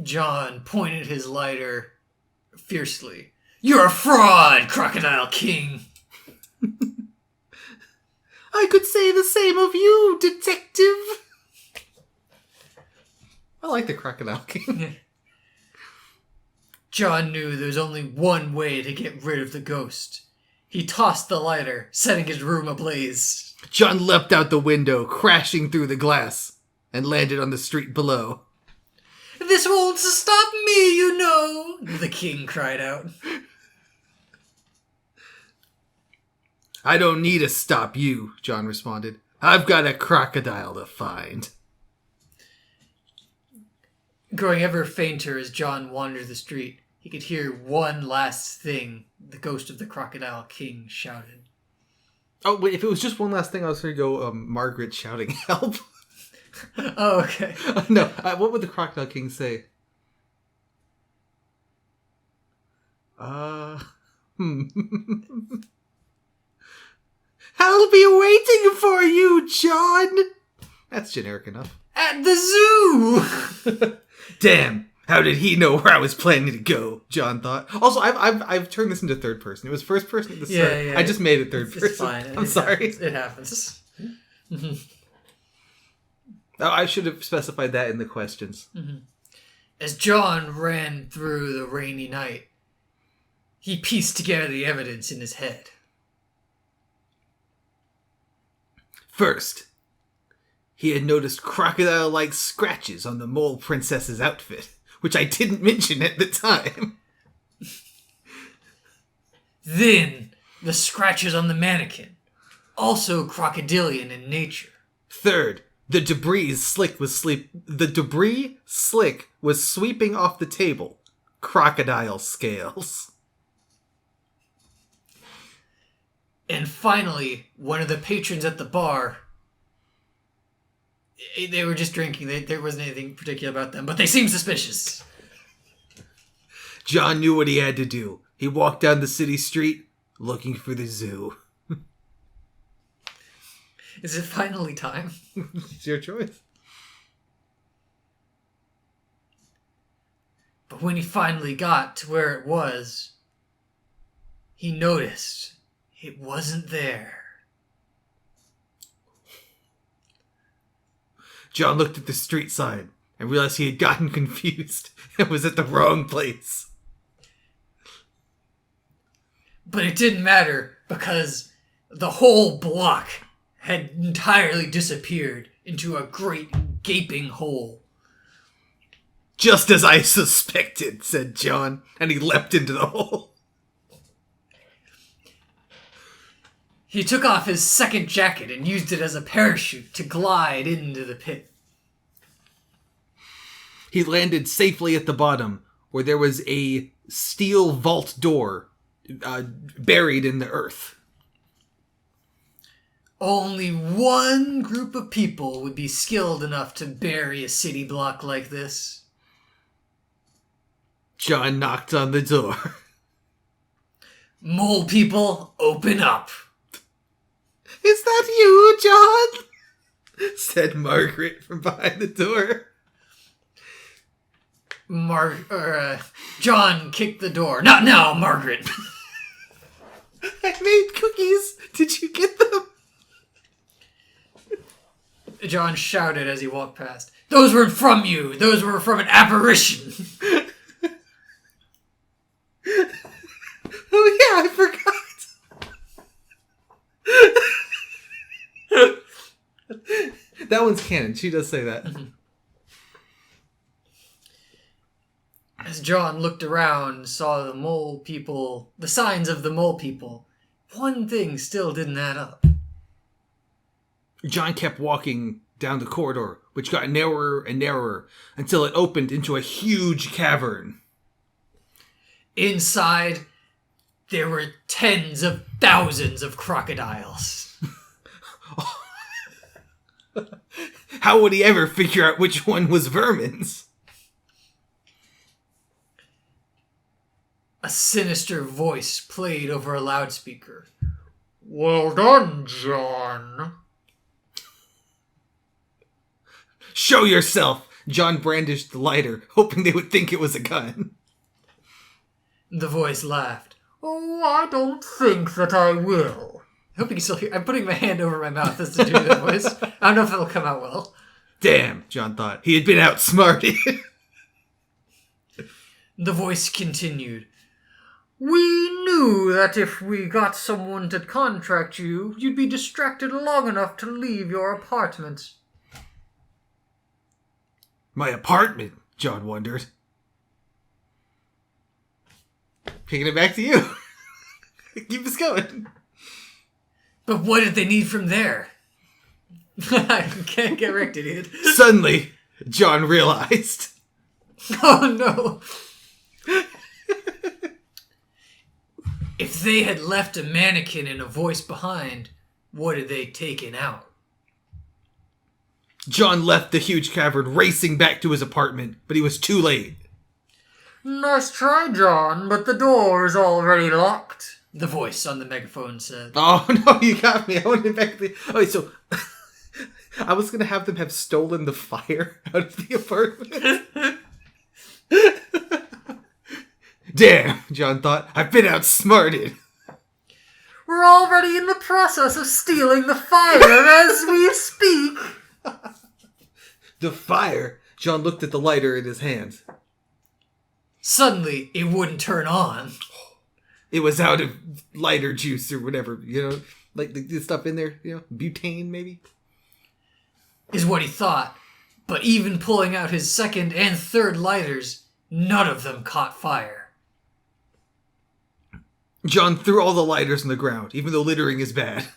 Speaker 2: John pointed his lighter fiercely. You're a fraud, Crocodile King.
Speaker 3: I could say the same of you, detective. I like the Crocodile King.
Speaker 2: John knew there was only one way to get rid of the ghost. He tossed the lighter, setting his room ablaze.
Speaker 3: John leapt out the window, crashing through the glass, and landed on the street below.
Speaker 2: This won't stop me, you know, the king cried out.
Speaker 3: I don't need to stop you, John responded. I've got a crocodile to find.
Speaker 2: Growing ever fainter as John wandered the street, he could hear one last thing the ghost of the Crocodile King shouted.
Speaker 3: Oh, wait, if it was just one last thing, I was going to go Margaret shouting help.
Speaker 2: Oh, okay.
Speaker 3: No, what would the Crocodile King say? I'll be waiting for you, John! That's generic enough.
Speaker 2: At the zoo!
Speaker 3: Damn, how did he know where I was planning to go? John thought. Also, I've turned this into third person. It was first person at the start.
Speaker 2: Yeah.
Speaker 3: I just made it third person.
Speaker 2: It's fine.
Speaker 3: I'm sorry.
Speaker 2: It happens.
Speaker 3: Oh, I should have specified that in the questions.
Speaker 2: Mm-hmm. As John ran through the rainy night, he pieced together the evidence in his head.
Speaker 3: First, he had noticed crocodile-like scratches on the mole princess's outfit, which I didn't mention at the time. Then,
Speaker 2: The scratches on the mannequin, also crocodilian in nature.
Speaker 3: Third, the debris slick was sweeping off the table. Crocodile scales.
Speaker 2: And finally, one of the patrons at the bar, they were just drinking. There wasn't anything particular about them, but they seemed suspicious.
Speaker 3: John knew what he had to do. He walked down the city street looking for the zoo.
Speaker 2: Is it finally time?
Speaker 3: It's your choice.
Speaker 2: But when he finally got to where it was, he noticed it wasn't there.
Speaker 3: John looked at the street sign and realized he had gotten confused and was at the wrong place.
Speaker 2: But it didn't matter because the whole block had entirely disappeared into a great gaping hole.
Speaker 3: Just as I suspected, said John, and he leapt into the hole.
Speaker 2: He took off his second jacket and used it as a parachute to glide into the pit.
Speaker 3: He landed safely at the bottom, where there was a steel vault door buried in the earth.
Speaker 2: Only one group of people would be skilled enough to bury a city block like this.
Speaker 3: John knocked on the door.
Speaker 2: Mole people, open up.
Speaker 3: Is that you, John? Said Margaret from behind the door.
Speaker 2: John kicked the door. Not now, Margaret.
Speaker 3: I made cookies. Did you get them?
Speaker 2: John shouted as he walked past. Those weren't from you. Those were from an apparition.
Speaker 3: Oh yeah, I forgot. That one's canon. She does say that.
Speaker 2: As John looked around and saw the signs of the mole people, one thing still didn't add up.
Speaker 3: John kept walking down the corridor, which got narrower and narrower until it opened into a huge cavern.
Speaker 2: Inside, there were tens of thousands of crocodiles.
Speaker 3: How would he ever figure out which one was Vermin's?
Speaker 2: A sinister voice played over a loudspeaker. Well done, John.
Speaker 3: Show yourself! John brandished the lighter, hoping they would think it was a gun.
Speaker 2: The voice laughed. Oh, I don't think that I will. I hope you can still hear. I'm putting my hand over my mouth as to do that voice. I don't know if it'll come out well.
Speaker 3: Damn, John thought. He had been outsmarted.
Speaker 2: The voice continued. We knew that if we got someone to contract you, you'd be distracted long enough to leave your apartment.
Speaker 3: My apartment, John wondered. Kicking it back to you. Keep us going.
Speaker 2: But what did they need from there? I can't get Rick, idiot.
Speaker 3: Suddenly, John realized.
Speaker 2: Oh no. If they had left a mannequin and a voice behind, what had they taken out?
Speaker 3: John left the huge cavern, racing back to his apartment, but he was too late.
Speaker 2: Nice try, John, but the door is already locked, the voice on the megaphone said.
Speaker 3: Oh, no, you got me. I wanted back the... Oh, wait, so... I was going to have them have stolen the fire out of the apartment. Damn, John thought. I've been outsmarted.
Speaker 2: We're already in the process of stealing the fire as we speak.
Speaker 3: The fire? John looked at the lighter in his hand.
Speaker 2: Suddenly, it wouldn't turn on.
Speaker 3: It was out of lighter juice or whatever, like the stuff in there, butane maybe?
Speaker 2: Is what he thought. But even pulling out his second and third lighters, none of them caught fire.
Speaker 3: John threw all the lighters on the ground, even though littering is bad.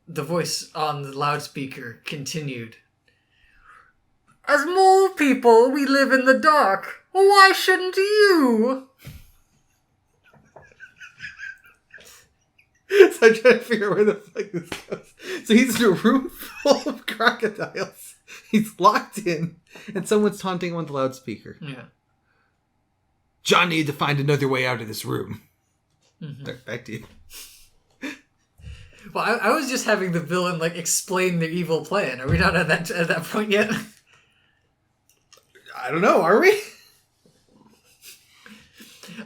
Speaker 2: The voice on the loudspeaker continued. As mole people, we live in the dark. Why shouldn't you?
Speaker 3: So I'm trying to figure out where the fuck this goes. So he's in a room full of crocodiles. He's locked in, and someone's taunting him on the loudspeaker.
Speaker 2: Yeah.
Speaker 3: John needed to find another way out of this room.
Speaker 2: Mm-hmm.
Speaker 3: Right, back to you.
Speaker 2: Well, I was just having the villain explain their evil plan. Are we not at that point yet?
Speaker 3: I don't know. Are we?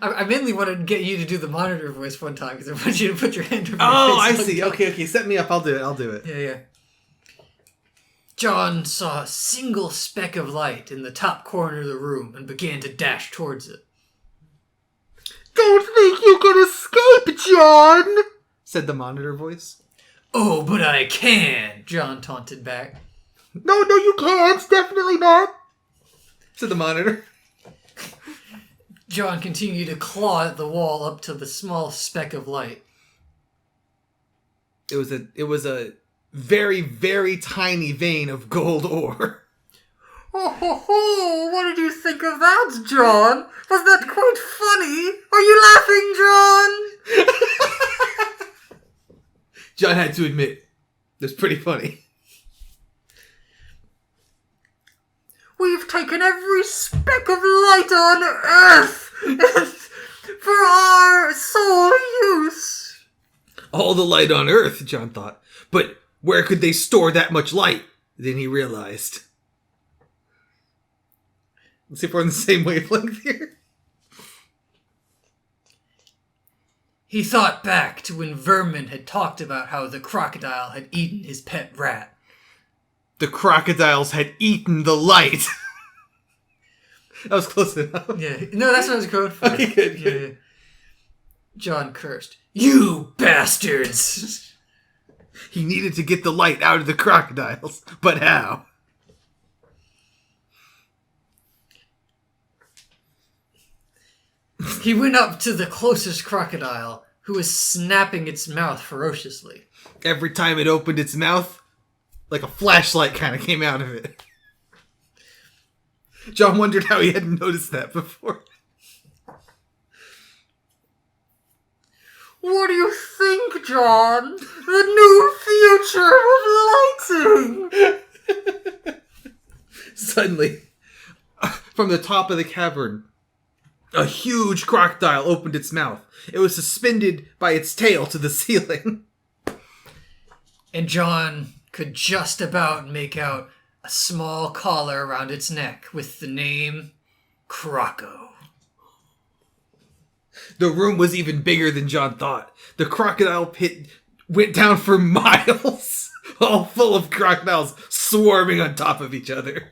Speaker 2: I mainly want to get you to do the monitor voice one time because I want you to put your hand over your
Speaker 3: Oh, I
Speaker 2: face.
Speaker 3: see. Okay. Set me up. I'll do it.
Speaker 2: Yeah. John saw a single speck of light in the top corner of the room and began to dash towards it.
Speaker 3: Don't think you can escape, John, said the monitor voice.
Speaker 2: Oh, but I can, John taunted back.
Speaker 3: No, you can't. Definitely not, said the monitor.
Speaker 2: John continued to claw at the wall up to the small speck of light.
Speaker 3: It was a very, very tiny vein of gold ore.
Speaker 2: Oh, what did you think of that, John? Was that quite funny? Are you laughing, John?
Speaker 3: John had to admit, it was pretty funny.
Speaker 2: We've taken every speck of light on Earth for our sole use.
Speaker 3: All the light on Earth, John thought. But where could they store that much light? Then he realized. Let's see if we're on the same wavelength here.
Speaker 2: He thought back to when Vermin had talked about how the crocodile had eaten his pet rat.
Speaker 3: The crocodiles had eaten the light. That was close enough.
Speaker 2: Yeah, no, that's what I was going for.
Speaker 3: Okay, good.
Speaker 2: Yeah. John cursed. You bastards!
Speaker 3: He needed to get the light out of the crocodiles, but how?
Speaker 2: He went up to the closest crocodile, who was snapping its mouth ferociously.
Speaker 3: Every time it opened its mouth, like a flashlight kind of came out of it. John wondered how he hadn't noticed that before.
Speaker 2: What do you think, John? The new future of lighting!
Speaker 3: Suddenly, from the top of the cavern, a huge crocodile opened its mouth. It was suspended by its tail to the ceiling.
Speaker 2: And John could just about make out a small collar around its neck with the name Croco.
Speaker 3: The room was even bigger than John thought. The crocodile pit went down for miles, all full of crocodiles swarming on top of each other.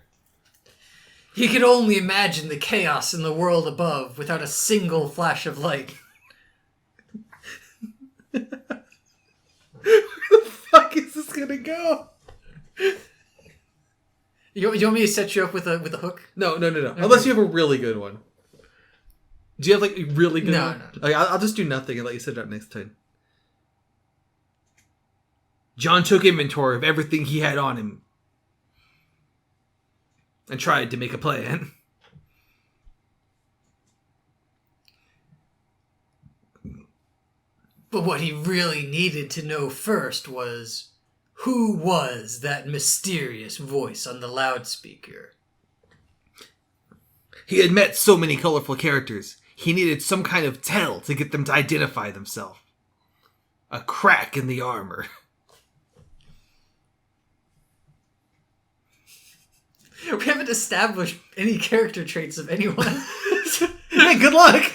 Speaker 2: He could only imagine the chaos in the world above without a single flash of light.
Speaker 3: Where the fuck is this gonna go?
Speaker 2: You want me to set you up with a hook?
Speaker 3: No.
Speaker 2: Okay.
Speaker 3: Unless you have a really good one. Do you have like a really good one?
Speaker 2: No.
Speaker 3: Okay, I'll just do nothing and let you set it up next time. John took inventory of everything he had on him and tried to make a plan.
Speaker 2: But what he really needed to know first was, who was that mysterious voice on the loudspeaker?
Speaker 3: He had met so many colorful characters. He needed some kind of tell to get them to identify themselves. A crack in the armor.
Speaker 2: We haven't established any character traits of anyone.
Speaker 3: Hey, good luck!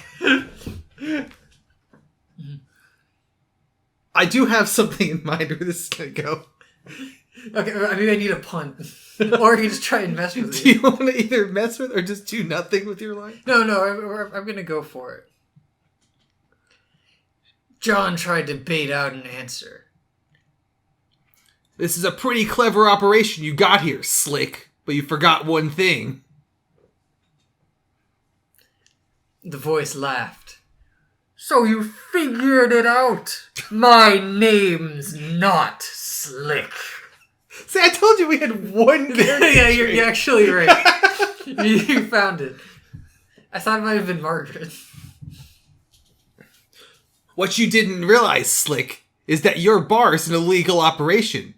Speaker 3: I do have something in mind where this is going to go.
Speaker 2: Okay, I mean, I need a pun. Or you can just try and mess with it.
Speaker 3: Do you want to either mess with or just do nothing with your line?
Speaker 2: No, I'm going to go for it. John tried to bait out an answer.
Speaker 3: This is a pretty clever operation you got here, Slick. But you forgot one thing.
Speaker 2: The voice laughed. So you figured it out. My name's not Slick.
Speaker 3: See, I told you we had one character.
Speaker 2: Yeah, you're actually right. You found it. I thought it might have been Margaret.
Speaker 3: What you didn't realize, Slick, is that your bar is an illegal operation.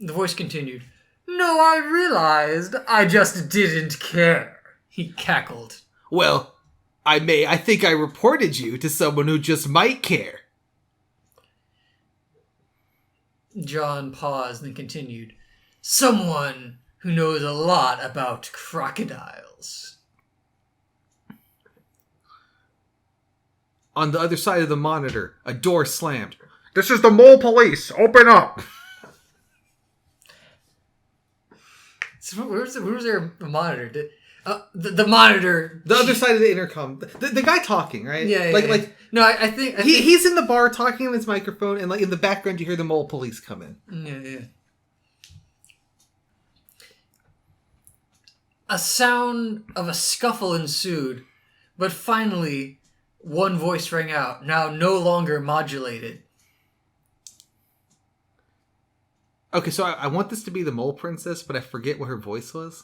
Speaker 2: The voice continued. No, I realized. I just didn't care. He cackled.
Speaker 3: Well, I think I reported you to someone who just might care.
Speaker 2: John paused and continued. Someone who knows a lot about crocodiles.
Speaker 3: On the other side of the monitor, a door slammed. This is the mole police. Open up.
Speaker 2: So where's there a monitor? The monitor.
Speaker 3: The other side of the intercom. The guy talking, right?
Speaker 2: Yeah.
Speaker 3: Like.
Speaker 2: No, I think
Speaker 3: he's in the bar talking on his microphone, and like in the background you hear the mole police come in.
Speaker 2: Yeah. A sound of a scuffle ensued, but finally, one voice rang out, now no longer modulated.
Speaker 3: Okay, so I want this to be the mole princess, but I forget what her voice was.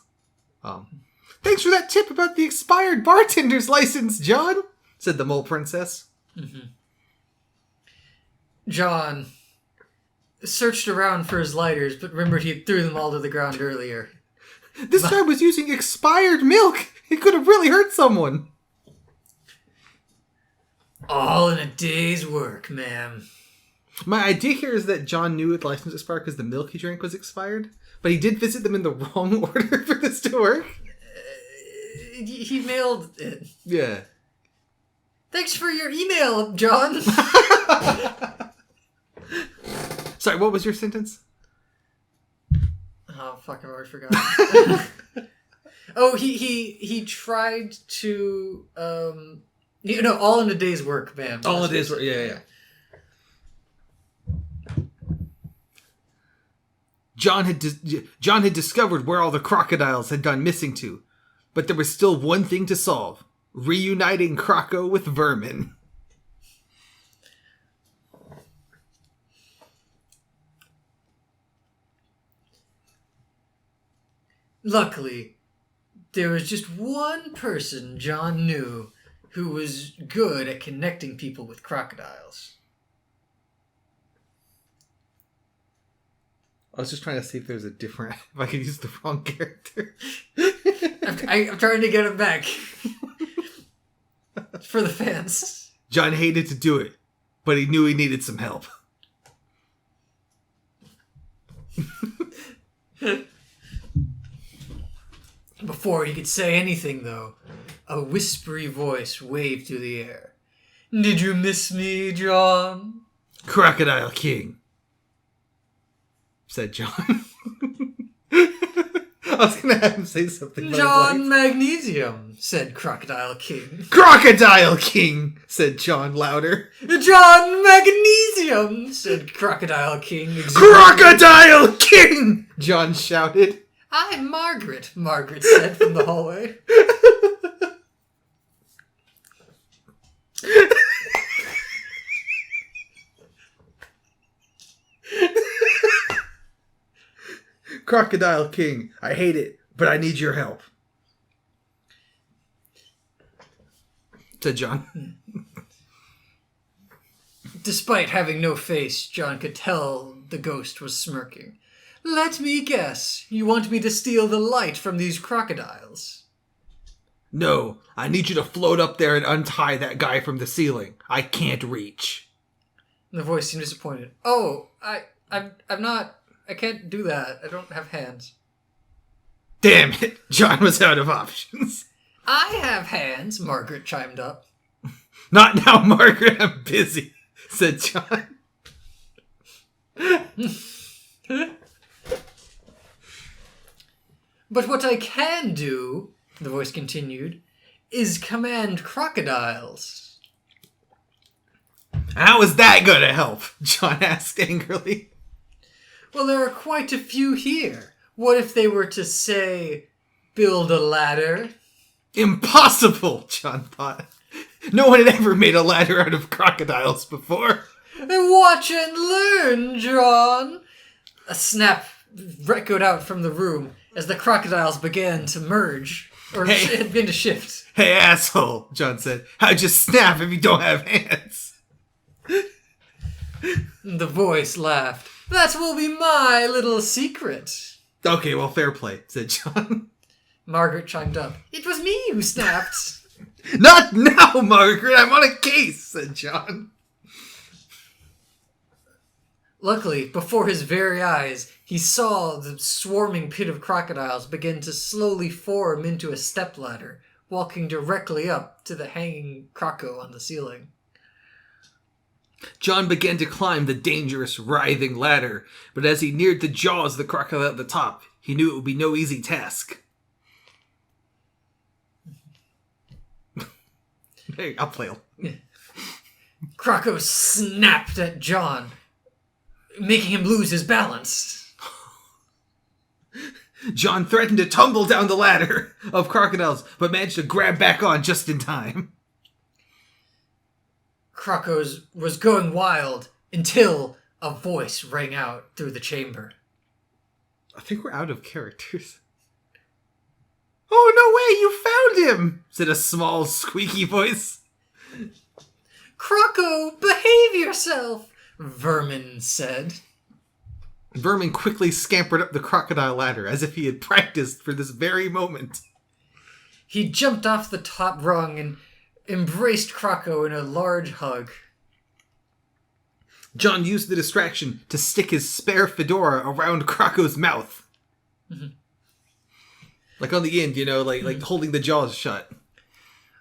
Speaker 3: Thanks for that tip about the expired bartender's license, John, said the mole princess.
Speaker 2: Mm-hmm. John searched around for his lighters, but remembered he had threw them all to the ground earlier.
Speaker 3: This guy was using expired milk. It could have really hurt someone.
Speaker 2: All in a day's work, ma'am.
Speaker 3: My idea here is that John knew the license expired because the milk he drank was expired, but he did visit them in the wrong order for this to work.
Speaker 2: He mailed it.
Speaker 3: Yeah.
Speaker 2: Thanks for your email, John.
Speaker 3: Sorry, what was your sentence?
Speaker 2: Oh, fuck, I already forgot. he tried to, all in a day's work, man.
Speaker 3: All in a day's work, yeah. John had discovered where all the crocodiles had gone missing to, but there was still one thing to solve: reuniting Croco with Vermin.
Speaker 2: Luckily, there was just one person John knew who was good at connecting people with crocodiles.
Speaker 3: I was just trying to see if there's a different... if I could use the wrong character.
Speaker 2: I'm trying to get him back. For the fans.
Speaker 3: John hated to do it, but he knew he needed some help.
Speaker 2: Before he could say anything, though, a whispery voice waved through the air. Did you miss me, John?
Speaker 3: Crocodile King, said John. I was going to have him say something.
Speaker 2: John Magnesium, said Crocodile King.
Speaker 3: Crocodile King, said John louder.
Speaker 2: John Magnesium, said Crocodile King.
Speaker 3: Crocodile King, John shouted.
Speaker 2: I'm Margaret, Margaret said from the hallway.
Speaker 3: Crocodile King, I hate it, but I need your help, said John.
Speaker 2: Despite having no face, John could tell the ghost was smirking. Let me guess, you want me to steal the light from these crocodiles?
Speaker 3: No, I need you to float up there and untie that guy from the ceiling. I can't reach.
Speaker 2: The voice seemed disappointed. Oh, I'm not... I can't do that. I don't have hands.
Speaker 3: Damn it, John was out of options.
Speaker 2: I have hands, Margaret chimed up.
Speaker 3: Not now, Margaret, I'm busy, said John.
Speaker 2: But what I can do, the voice continued, is command crocodiles.
Speaker 3: How is that going to help? John asked angrily.
Speaker 2: Well, there are quite a few here. What if they were to, say, build a ladder?
Speaker 3: Impossible, John thought. No one had ever made a ladder out of crocodiles before.
Speaker 2: Watch and learn, John. A snap echoed out from the room as the crocodiles began to merge, or began to shift.
Speaker 3: Hey, asshole, John said. How'd you snap if you don't have hands?
Speaker 2: The voice laughed. That will be my little secret.
Speaker 3: Okay, well, fair play, said John.
Speaker 2: Margaret chimed up. It was me who snapped.
Speaker 3: Not now, Margaret. I'm on a case, said John.
Speaker 2: Luckily, before his very eyes, he saw the swarming pit of crocodiles begin to slowly form into a stepladder, walking directly up to the hanging croco on the ceiling.
Speaker 3: John began to climb the dangerous, writhing ladder, but as he neared the jaws of the crocodile at the top, he knew it would be no easy task. Hey, I'll play.
Speaker 2: Croco snapped at John, making him lose his balance.
Speaker 3: John threatened to tumble down the ladder of crocodiles, but managed to grab back on just in time.
Speaker 2: Croco was going wild until a voice rang out through the chamber.
Speaker 3: I think we're out of characters. Oh, no way, you found him, said a small, squeaky voice.
Speaker 2: Croco, behave yourself, Vermin said.
Speaker 3: Vermin quickly scampered up the crocodile ladder as if he had practiced for this very moment.
Speaker 2: He jumped off the top rung and embraced Croco in a large hug.
Speaker 3: John used the distraction to stick his spare fedora around Croco's mouth.
Speaker 2: Mm-hmm.
Speaker 3: Like on the end, like holding the jaws shut.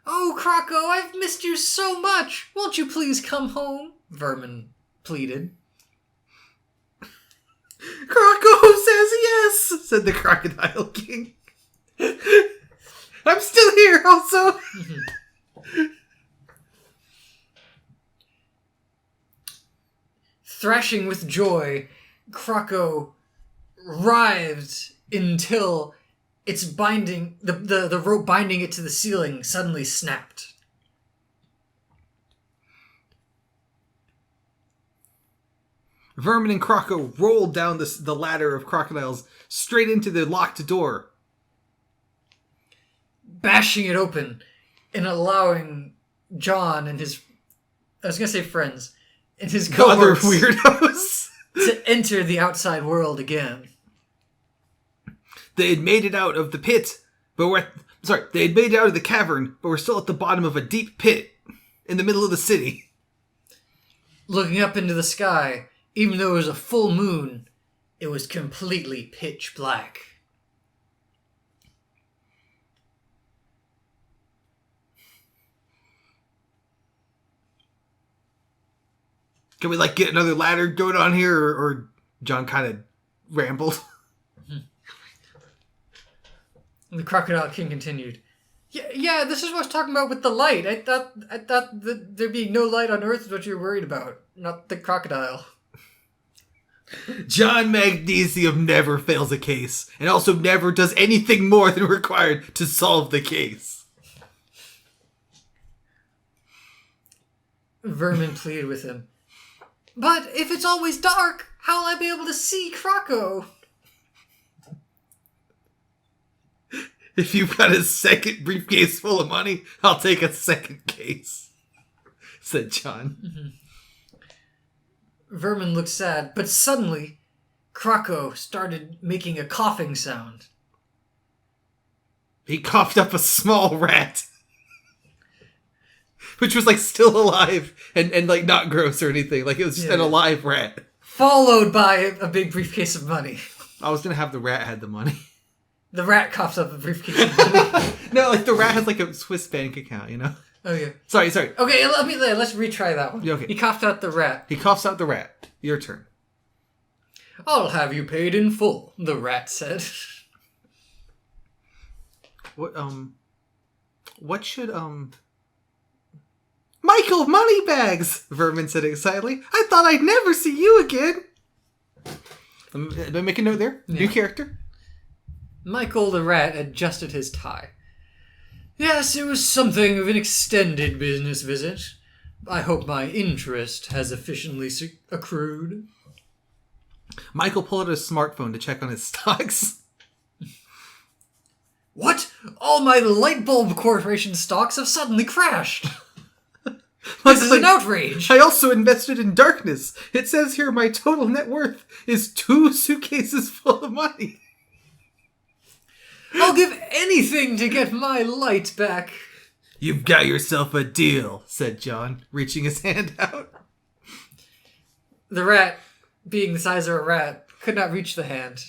Speaker 2: Oh, Croco, I've missed you so much. Won't you please come home? Vermin pleaded.
Speaker 3: Croco says yes, said the Crocodile King. I'm still here, also.
Speaker 2: Thrashing with joy, Croco writhed until its binding, the rope binding it to the ceiling suddenly snapped.
Speaker 3: Vermin and Croco rolled down the ladder of crocodiles straight into the locked door,
Speaker 2: bashing it open and allowing John and his, I was going to say friends, and his cohorts,
Speaker 3: the other weirdos,
Speaker 2: to enter the outside world again.
Speaker 3: They had made it out of the pit, but they had made it out of the cavern, but we're still at the bottom of a deep pit in the middle of the city.
Speaker 2: Looking up into the sky, even though it was a full moon, it was completely pitch black.
Speaker 3: Can we, get another ladder going on here, or John kind of rambled?
Speaker 2: The Crocodile King continued. Yeah, this is what I was talking about with the light. I thought that there'd be no light on Earth is what you're worried about, not the crocodile.
Speaker 3: John Magnesium never fails a case, and also never does anything more than required to solve the case.
Speaker 2: Vermin pleaded with him. But if it's always dark, how will I be able to see Croco?
Speaker 3: If you've got a second briefcase full of money, I'll take a second case, said John.
Speaker 2: Mm-hmm. Vermin looked sad, but suddenly, Croco started making a coughing sound.
Speaker 3: He coughed up a small rat, which was still alive and not gross or anything. It was just an alive rat.
Speaker 2: Followed by a big briefcase of money.
Speaker 3: I was going to have the rat had the money.
Speaker 2: The rat coughs up a briefcase of money.
Speaker 3: No, the rat has a Swiss bank account,
Speaker 2: Oh, yeah.
Speaker 3: Sorry.
Speaker 2: Okay, let's retry that one.
Speaker 3: Okay.
Speaker 2: He coughed out the rat.
Speaker 3: He coughs out the rat. Your turn.
Speaker 2: I'll have you paid in full, the rat said.
Speaker 3: What should, Michael, Moneybags! Vermin said excitedly. I thought I'd never see you again. Did I make a note there? Yeah. New character?
Speaker 2: Michael the rat adjusted his tie. Yes, it was something of an extended business visit. I hope my interest has efficiently accrued.
Speaker 3: Michael pulled out his smartphone to check on his stocks.
Speaker 2: What? All my Light Bulb Corporation stocks have suddenly crashed.
Speaker 3: This
Speaker 2: is an outrage.
Speaker 3: I also invested in darkness. It says here my total net worth is 2 suitcases full of money.
Speaker 2: I'll give anything to get my light back.
Speaker 3: You've got yourself a deal, said John, reaching his hand out.
Speaker 2: The rat, being the size of a rat, could not reach the hand,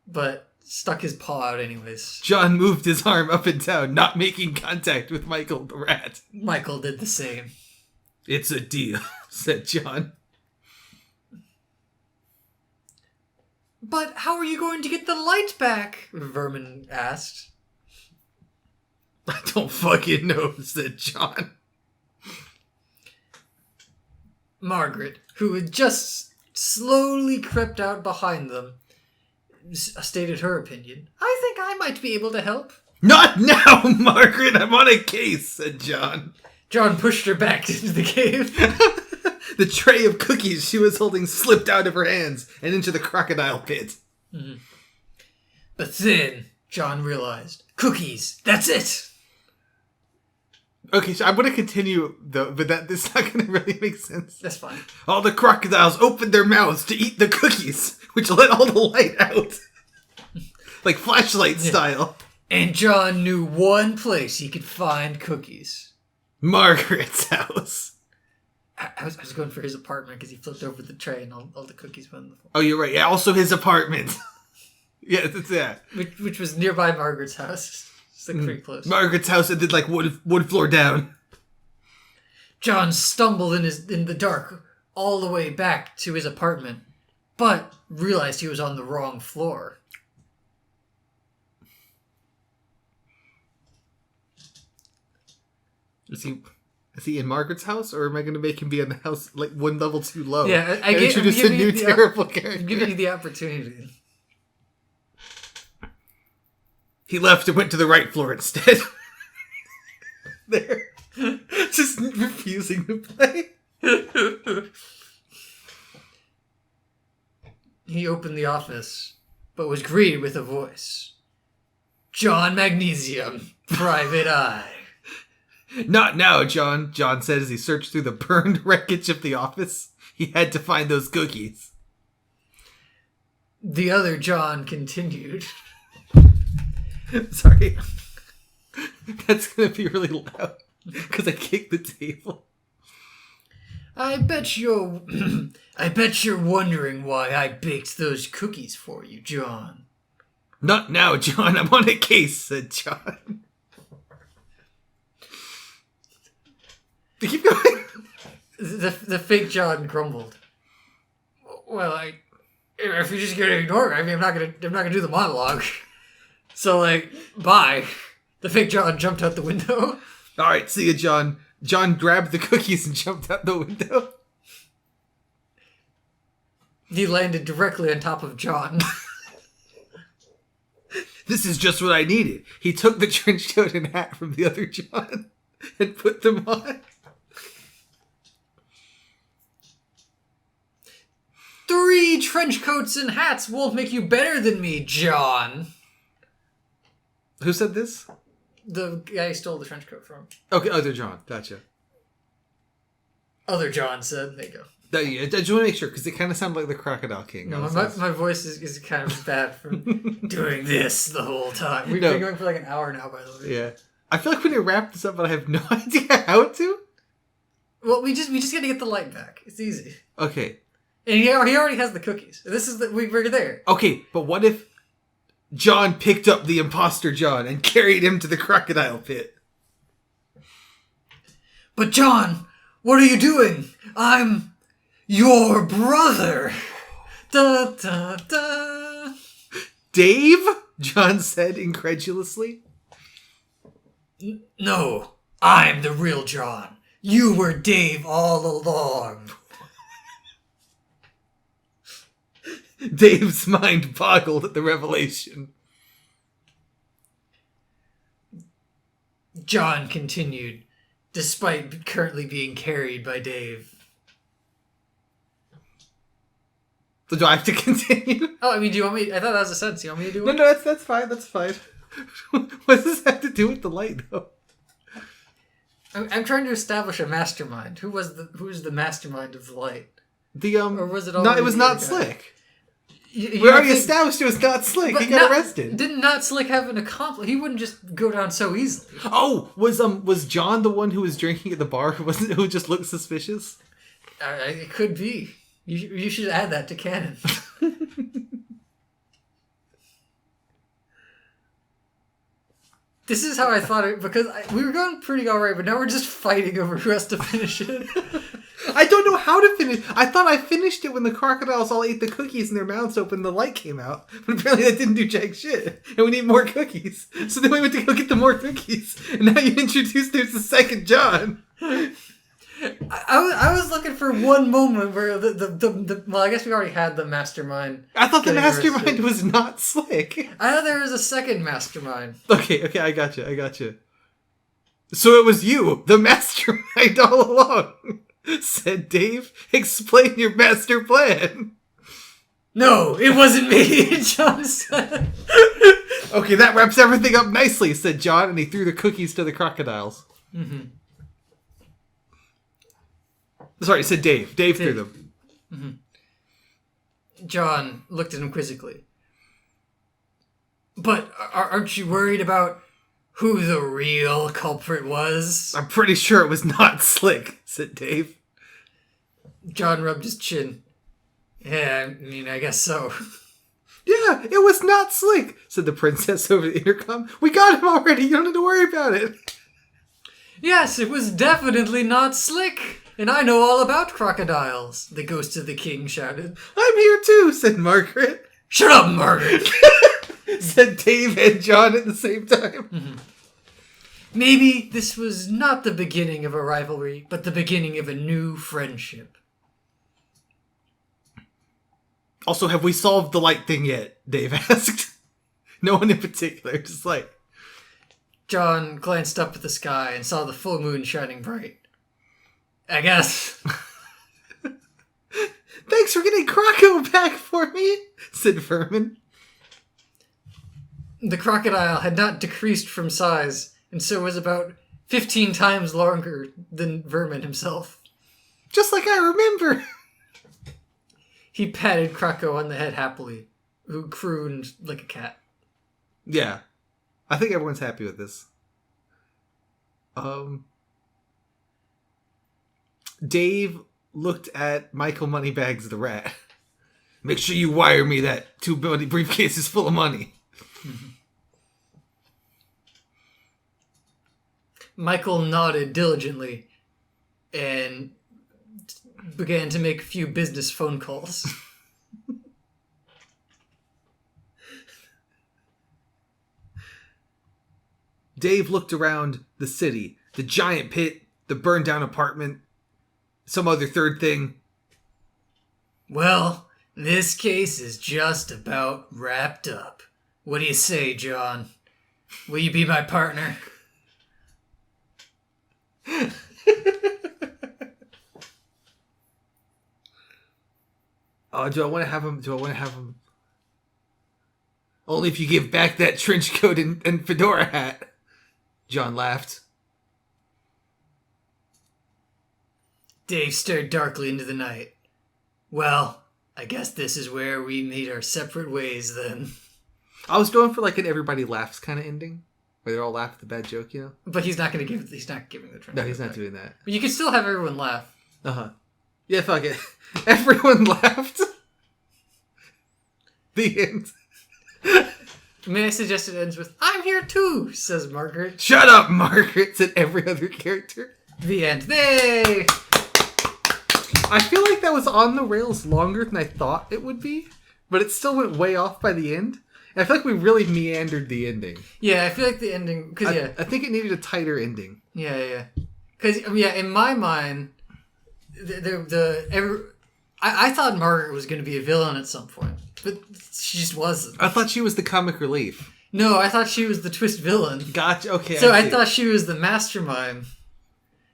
Speaker 2: but stuck his paw out anyways.
Speaker 3: John moved his arm up and down, not making contact with Michael the rat.
Speaker 2: Michael did the same.
Speaker 3: It's a deal, said John.
Speaker 2: But how are you going to get the light back? Vermin asked.
Speaker 3: I don't fucking know, said John.
Speaker 2: Margaret, who had just slowly crept out behind them, stated her opinion. I think I might be able to help.
Speaker 3: Not now, Margaret! I'm on a case, said John.
Speaker 2: John pushed her back into the cave.
Speaker 3: The tray of cookies she was holding slipped out of her hands and into the crocodile pit.
Speaker 2: Mm-hmm. But then John realized, cookies, that's it!
Speaker 3: Okay, so I'm going to continue, though, but this is not going to really make sense.
Speaker 2: That's fine.
Speaker 3: All the crocodiles opened their mouths to eat the cookies, which let all the light out. Like flashlight style.
Speaker 2: And John knew one place he could find cookies.
Speaker 3: Margaret's house.
Speaker 2: I was going for his apartment because he flipped over the tray and all the cookies went on the floor.
Speaker 3: Oh, you're right. Yeah, also his apartment. Yeah, that's that.
Speaker 2: Which was nearby Margaret's house. It's like pretty close.
Speaker 3: Margaret's house and did like wood floor down.
Speaker 2: John stumbled in the dark all the way back to his apartment, but realized he was on the wrong floor.
Speaker 3: Is he in Margaret's house, or am I going to make him be in the house like one level too low?
Speaker 2: Yeah,
Speaker 3: I introduce a new terrible character.
Speaker 2: I'm giving you the opportunity.
Speaker 3: He left and went to the right floor instead. There. Just refusing to play.
Speaker 2: He opened the office, but was greeted with a voice. John Magnesium, Private Eye.
Speaker 3: Not now, John, John said as he searched through the burned wreckage of the office. He had to find those cookies.
Speaker 2: The other John continued.
Speaker 3: Sorry. That's going to be really loud because I kicked the table.
Speaker 2: I bet you're wondering why I baked those cookies for you, John.
Speaker 3: Not now, John. I'm on a case, said John. Keep going.
Speaker 2: The fake John grumbled. Well, if you're just gonna ignore me, I'm not gonna do the monologue. So bye. The fake John jumped out the window.
Speaker 3: All right, see you, John. John grabbed the cookies and jumped out the window.
Speaker 2: He landed directly on top of John.
Speaker 3: This is just what I needed. He took the trench coat and hat from the other John and put them on.
Speaker 2: 3 trench coats and hats won't make you better than me, John.
Speaker 3: Who said this?
Speaker 2: The guy who stole the trench coat from.
Speaker 3: Okay, other John. Gotcha.
Speaker 2: Other John said, there you go.
Speaker 3: Yeah, I just want to make sure, because it kind of sounded like the Crocodile King.
Speaker 2: No, my voice is kind of bad from doing this the whole time. We've been going for an hour now, by the way.
Speaker 3: Yeah. I feel like we need to wrap this up, but I have no idea how to.
Speaker 2: Well, we just got to get the light back. It's easy.
Speaker 3: Okay.
Speaker 2: And he already has the cookies. We're there.
Speaker 3: Okay, but what if John picked up the imposter John and carried him to the crocodile pit?
Speaker 2: But John, what are you doing? I'm your brother. Da da da.
Speaker 3: Dave? John said incredulously.
Speaker 2: No, I'm the real John. You were Dave all along.
Speaker 3: Dave's mind boggled at the revelation.
Speaker 2: John continued, despite currently being carried by Dave.
Speaker 3: So do I have to continue?
Speaker 2: Oh, do you want me? I thought that was a sentence. You want me to do it?
Speaker 3: No, that's fine. That's fine. What does this have to do with the light, though?
Speaker 2: I'm trying to establish a mastermind. Who's the mastermind of the light?
Speaker 3: Or
Speaker 2: was it?
Speaker 3: No, it was not Slick.
Speaker 2: We
Speaker 3: already established it was not Slick. He got arrested.
Speaker 2: Didn't not Slick have an accomplice? He wouldn't just go down so easily.
Speaker 3: Oh, was John the one who was drinking at the bar? Who just looked suspicious?
Speaker 2: It could be. You should add that to canon. This is how I thought it, because we were going pretty alright, but now we're just fighting over who has to finish it.
Speaker 3: I don't know how to finish. I thought I finished it when the crocodiles all ate the cookies and their mouths open, the light came out. But apparently that didn't do jack shit. And we need more cookies. So then we went to go get the more cookies. And now you introduced there's the second John.
Speaker 2: I was looking for one moment where well, I guess we already had the mastermind.
Speaker 3: I thought the mastermind was not Slick.
Speaker 2: I thought there was a second mastermind.
Speaker 3: Okay, I gotcha. So it was you, the mastermind all along, said Dave. Explain your master plan.
Speaker 2: No, it wasn't me, John said.
Speaker 3: Okay, that wraps everything up nicely, said John, and he threw the cookies to the crocodiles.
Speaker 2: Mm-hmm.
Speaker 3: Sorry, it said Dave. Dave threw them.
Speaker 2: Mm-hmm. John looked at him quizzically. But aren't you worried about who the real culprit was?
Speaker 3: I'm pretty sure it was not Slick, said Dave.
Speaker 2: John rubbed his chin. Yeah, I mean, I guess so.
Speaker 3: Yeah, it was not Slick, said the princess over the intercom. We got him already. You don't have to worry about it.
Speaker 2: Yes, it was definitely not Slick. And I know all about crocodiles, the ghost of the king shouted.
Speaker 3: I'm here too, said Margaret.
Speaker 2: Shut up, Margaret,
Speaker 3: said Dave and John at the same time.
Speaker 2: Mm-hmm. Maybe this was not the beginning of a rivalry, but the beginning of a new friendship.
Speaker 3: Also, have we solved the light thing yet? Dave asked. No one in particular, just like...
Speaker 2: John glanced up at the sky and saw the full moon shining bright. I guess.
Speaker 3: Thanks for getting Croco back for me, said Vermin.
Speaker 2: The crocodile had not decreased from size, and so was about 15 times longer than Vermin himself.
Speaker 3: Just like I remember.
Speaker 2: He patted Croco on the head happily, who crooned like a cat.
Speaker 3: Yeah. I think everyone's happy with this. Dave looked at Michael Moneybags the rat. Make sure you wire me that 2 briefcases full of money.
Speaker 2: Michael nodded diligently and began to make a few business phone calls.
Speaker 3: Dave looked around the city, the giant pit, the burned down apartment, some other third thing.
Speaker 2: Well, this case is just about wrapped up. What do you say, John? Will you be my partner?
Speaker 3: Oh, do I want to have him? Only if you give back that trench coat and fedora hat. John laughed.
Speaker 2: Dave stared darkly into the night. Well, I guess this is where we meet our separate ways then.
Speaker 3: I was going for like an everybody laughs kind of ending. Where they all laugh at the bad joke, you know?
Speaker 2: But he's not giving the trench.
Speaker 3: No, he's not doing that.
Speaker 2: But you can still have everyone laugh.
Speaker 3: Uh-huh. Yeah, fuck it. Everyone laughed. The end.
Speaker 2: May I suggest it ends with, I'm here too, says Margaret.
Speaker 3: Shut up, Margaret, said every other character.
Speaker 2: The end. Yay!
Speaker 3: I feel like that was on the rails longer than I thought it would be, but it still went way off by the end. And I feel like we really meandered the ending.
Speaker 2: Yeah, I feel like the ending, because
Speaker 3: I think it needed a tighter ending.
Speaker 2: Yeah. Because, in my mind, I thought Margaret was going to be a villain at some point, but she just wasn't.
Speaker 3: I thought she was the comic relief.
Speaker 2: No, I thought she was the twist villain.
Speaker 3: Gotcha, okay.
Speaker 2: So I thought she was the mastermind,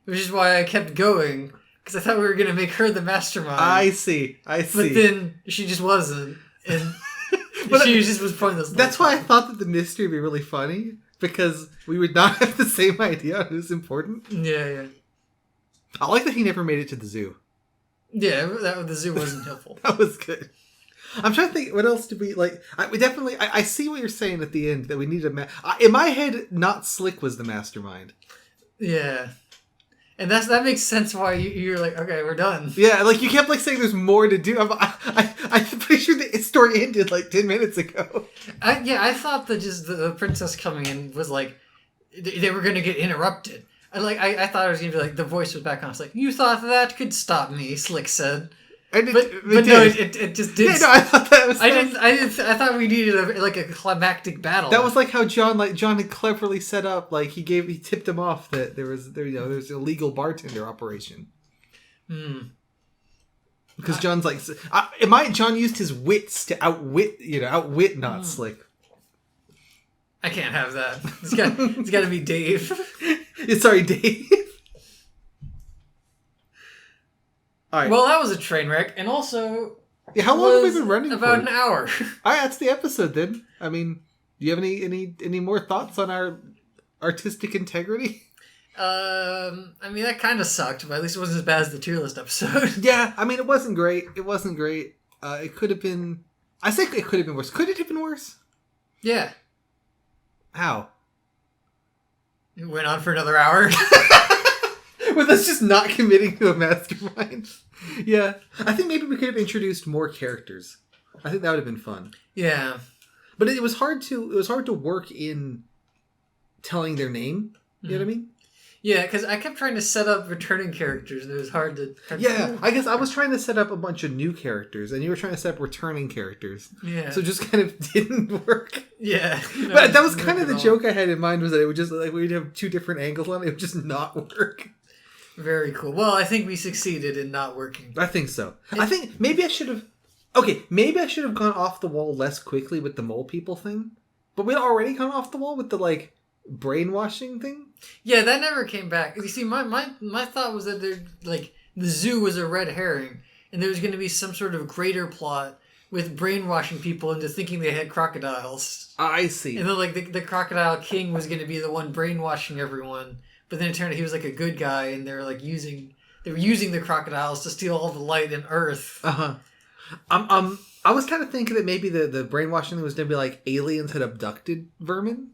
Speaker 2: which is why I kept going, because I thought we were going to make her the mastermind.
Speaker 3: I see.
Speaker 2: But then she just wasn't, and
Speaker 3: but
Speaker 2: she just was pointless.
Speaker 3: That's why I thought that the mystery would be really funny, because we would not have the same idea on who's important.
Speaker 2: Yeah.
Speaker 3: I like that he never made it to the zoo.
Speaker 2: Yeah, the zoo wasn't helpful.
Speaker 3: That was good. I'm trying to think, what else did we, like, I see what you're saying at the end, that we need in my head, not Slick was the mastermind.
Speaker 2: Yeah. And that makes sense why you're like, okay, we're done.
Speaker 3: Yeah, like, you kept, like, saying there's more to do. I'm pretty sure the story ended, like, 10 minutes ago.
Speaker 2: I thought that just the princess coming in was, like, they were going to get interrupted. I thought it was going to be, like, the voice was back on. I was like, you thought that could stop me, Slick said.
Speaker 3: And
Speaker 2: but no, it just did.
Speaker 3: Yeah, no, I thought that was...
Speaker 2: I thought we needed a climactic battle.
Speaker 3: That was like how John had cleverly set up, like, he tipped him off that there was an illegal bartender operation. Because John's like, John used his wits to outwit not Slick.
Speaker 2: I can't have that. It's got to be Dave.
Speaker 3: Sorry, Dave. All right.
Speaker 2: Well, that was a train wreck, and also,
Speaker 3: how long have we been running?
Speaker 2: About an hour.
Speaker 3: All right, that's the episode then. I mean, do you have any more thoughts on our artistic integrity?
Speaker 2: I mean, that kind of sucked, but at least it wasn't as bad as the tier list episode.
Speaker 3: Yeah, I mean, it wasn't great. It wasn't great. It could have been... I think it could have been worse. Could it have been worse?
Speaker 2: Yeah.
Speaker 3: How?
Speaker 2: It went on for another hour.
Speaker 3: With us just not committing to a mastermind. Yeah. I think maybe we could have introduced more characters. I think that would have been fun.
Speaker 2: Yeah.
Speaker 3: But it was hard to work in telling their name. You know what I mean?
Speaker 2: Yeah, because I kept trying to set up returning characters, and it was hard to...
Speaker 3: Yeah, I guess I was trying to set up a bunch of new characters, and you were trying to set up returning characters.
Speaker 2: Yeah.
Speaker 3: So it just kind of didn't work.
Speaker 2: Yeah.
Speaker 3: But that was kind of the joke I had in mind, was that it would just, like, we'd have two different angles on it. It would just not work.
Speaker 2: Very cool. Well, I think we succeeded in not working.
Speaker 3: I think so. I think maybe I should have... Okay, maybe I should have gone off the wall less quickly with the mole people thing. But we'd already gone off the wall with the, like, brainwashing thing.
Speaker 2: Yeah, that never came back. You see, my thought was that the zoo was a red herring, and there was going to be some sort of greater plot with brainwashing people into thinking they had crocodiles.
Speaker 3: I see.
Speaker 2: And then, like, the crocodile king was going to be the one brainwashing everyone, but then it turned out he was, like, a good guy, and they were using the crocodiles to steal all the light and earth.
Speaker 3: Uh-huh. I was kind of thinking that maybe the brainwashing thing was going to be like aliens had abducted Vermin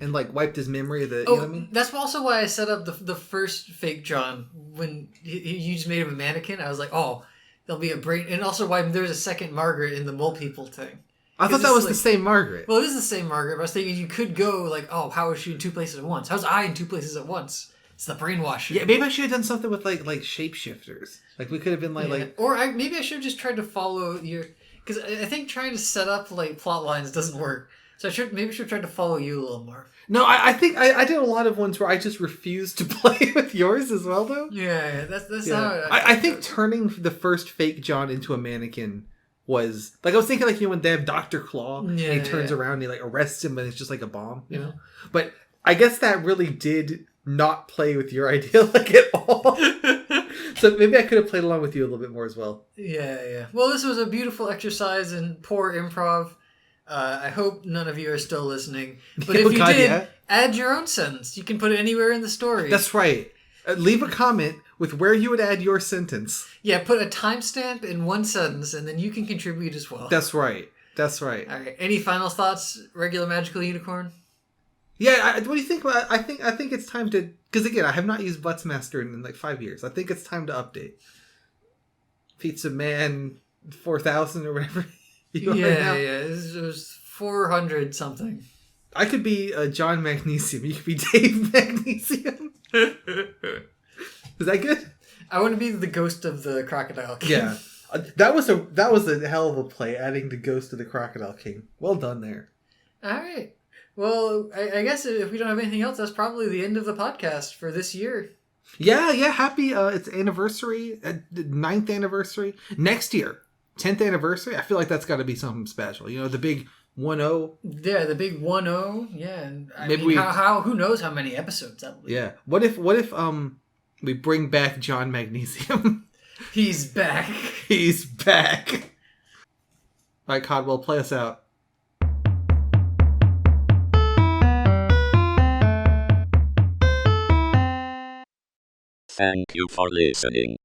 Speaker 3: and like wiped his memory of the. You know what I mean?
Speaker 2: That's also why I set up the first fake John when you just made him a mannequin. I was like, oh, there'll be a brain, and also why there's a second Margaret in the mole people thing.
Speaker 3: I thought that was the same Margaret.
Speaker 2: Well, it is the same Margaret, but I was thinking you could go like, oh, how is she in two places at once? How's I in two places at once? It's the brainwashing.
Speaker 3: Yeah, maybe I should have done something with like shapeshifters. Like we could have been like
Speaker 2: or maybe I should have just tried to follow your, because I think trying to set up like plot lines doesn't work. So I should have tried to follow you a little more.
Speaker 3: No, I think I did a lot of ones where I just refused to play with yours as well, though.
Speaker 2: Yeah, that's how.
Speaker 3: I think turning the first fake John into a mannequin was like, I was thinking like, you know, when they have Dr. Claw and he turns around and he like arrests him and it's just like a bomb, you know. But I guess that really did not play with your idea like at all. So maybe I could have played along with you a little bit more as well.
Speaker 2: Yeah. Well, this was a beautiful exercise in poor improv. I hope none of you are still listening. But if you did, add your own sentence. You can put it anywhere in the story.
Speaker 3: That's right. Leave a comment with where you would add your sentence.
Speaker 2: Yeah, put a timestamp in one sentence, and then you can contribute as well.
Speaker 3: That's right. All
Speaker 2: right. Any final thoughts, Regular Magical Unicorn?
Speaker 3: Yeah, what do you think? I think it's time to... Because again, I have not used Buttsmaster in like 5 years. I think it's time to update. Pizza Man 4000 or whatever.
Speaker 2: Yeah. It was 400 something.
Speaker 3: I could be John Magnesium. You could be Dave Magnesium. Is that good?
Speaker 2: I want to be the ghost of the Crocodile King.
Speaker 3: Yeah, that was a hell of a play. Adding the ghost of the Crocodile King. Well done there.
Speaker 2: All right. Well, I guess if we don't have anything else, that's probably the end of the podcast for this year. Yeah.
Speaker 3: Happy it's anniversary, 9th anniversary next year. 10th anniversary, I feel like that's got to be something special. You know, the big 1-0.
Speaker 2: Yeah, the big 1-0. Yeah, and
Speaker 3: Maybe
Speaker 2: who knows how many episodes that will be.
Speaker 3: Yeah. What if we bring back John Magnesium?
Speaker 2: He's back.
Speaker 3: He's back. All right, Codwell, play us out.
Speaker 1: Thank you for listening.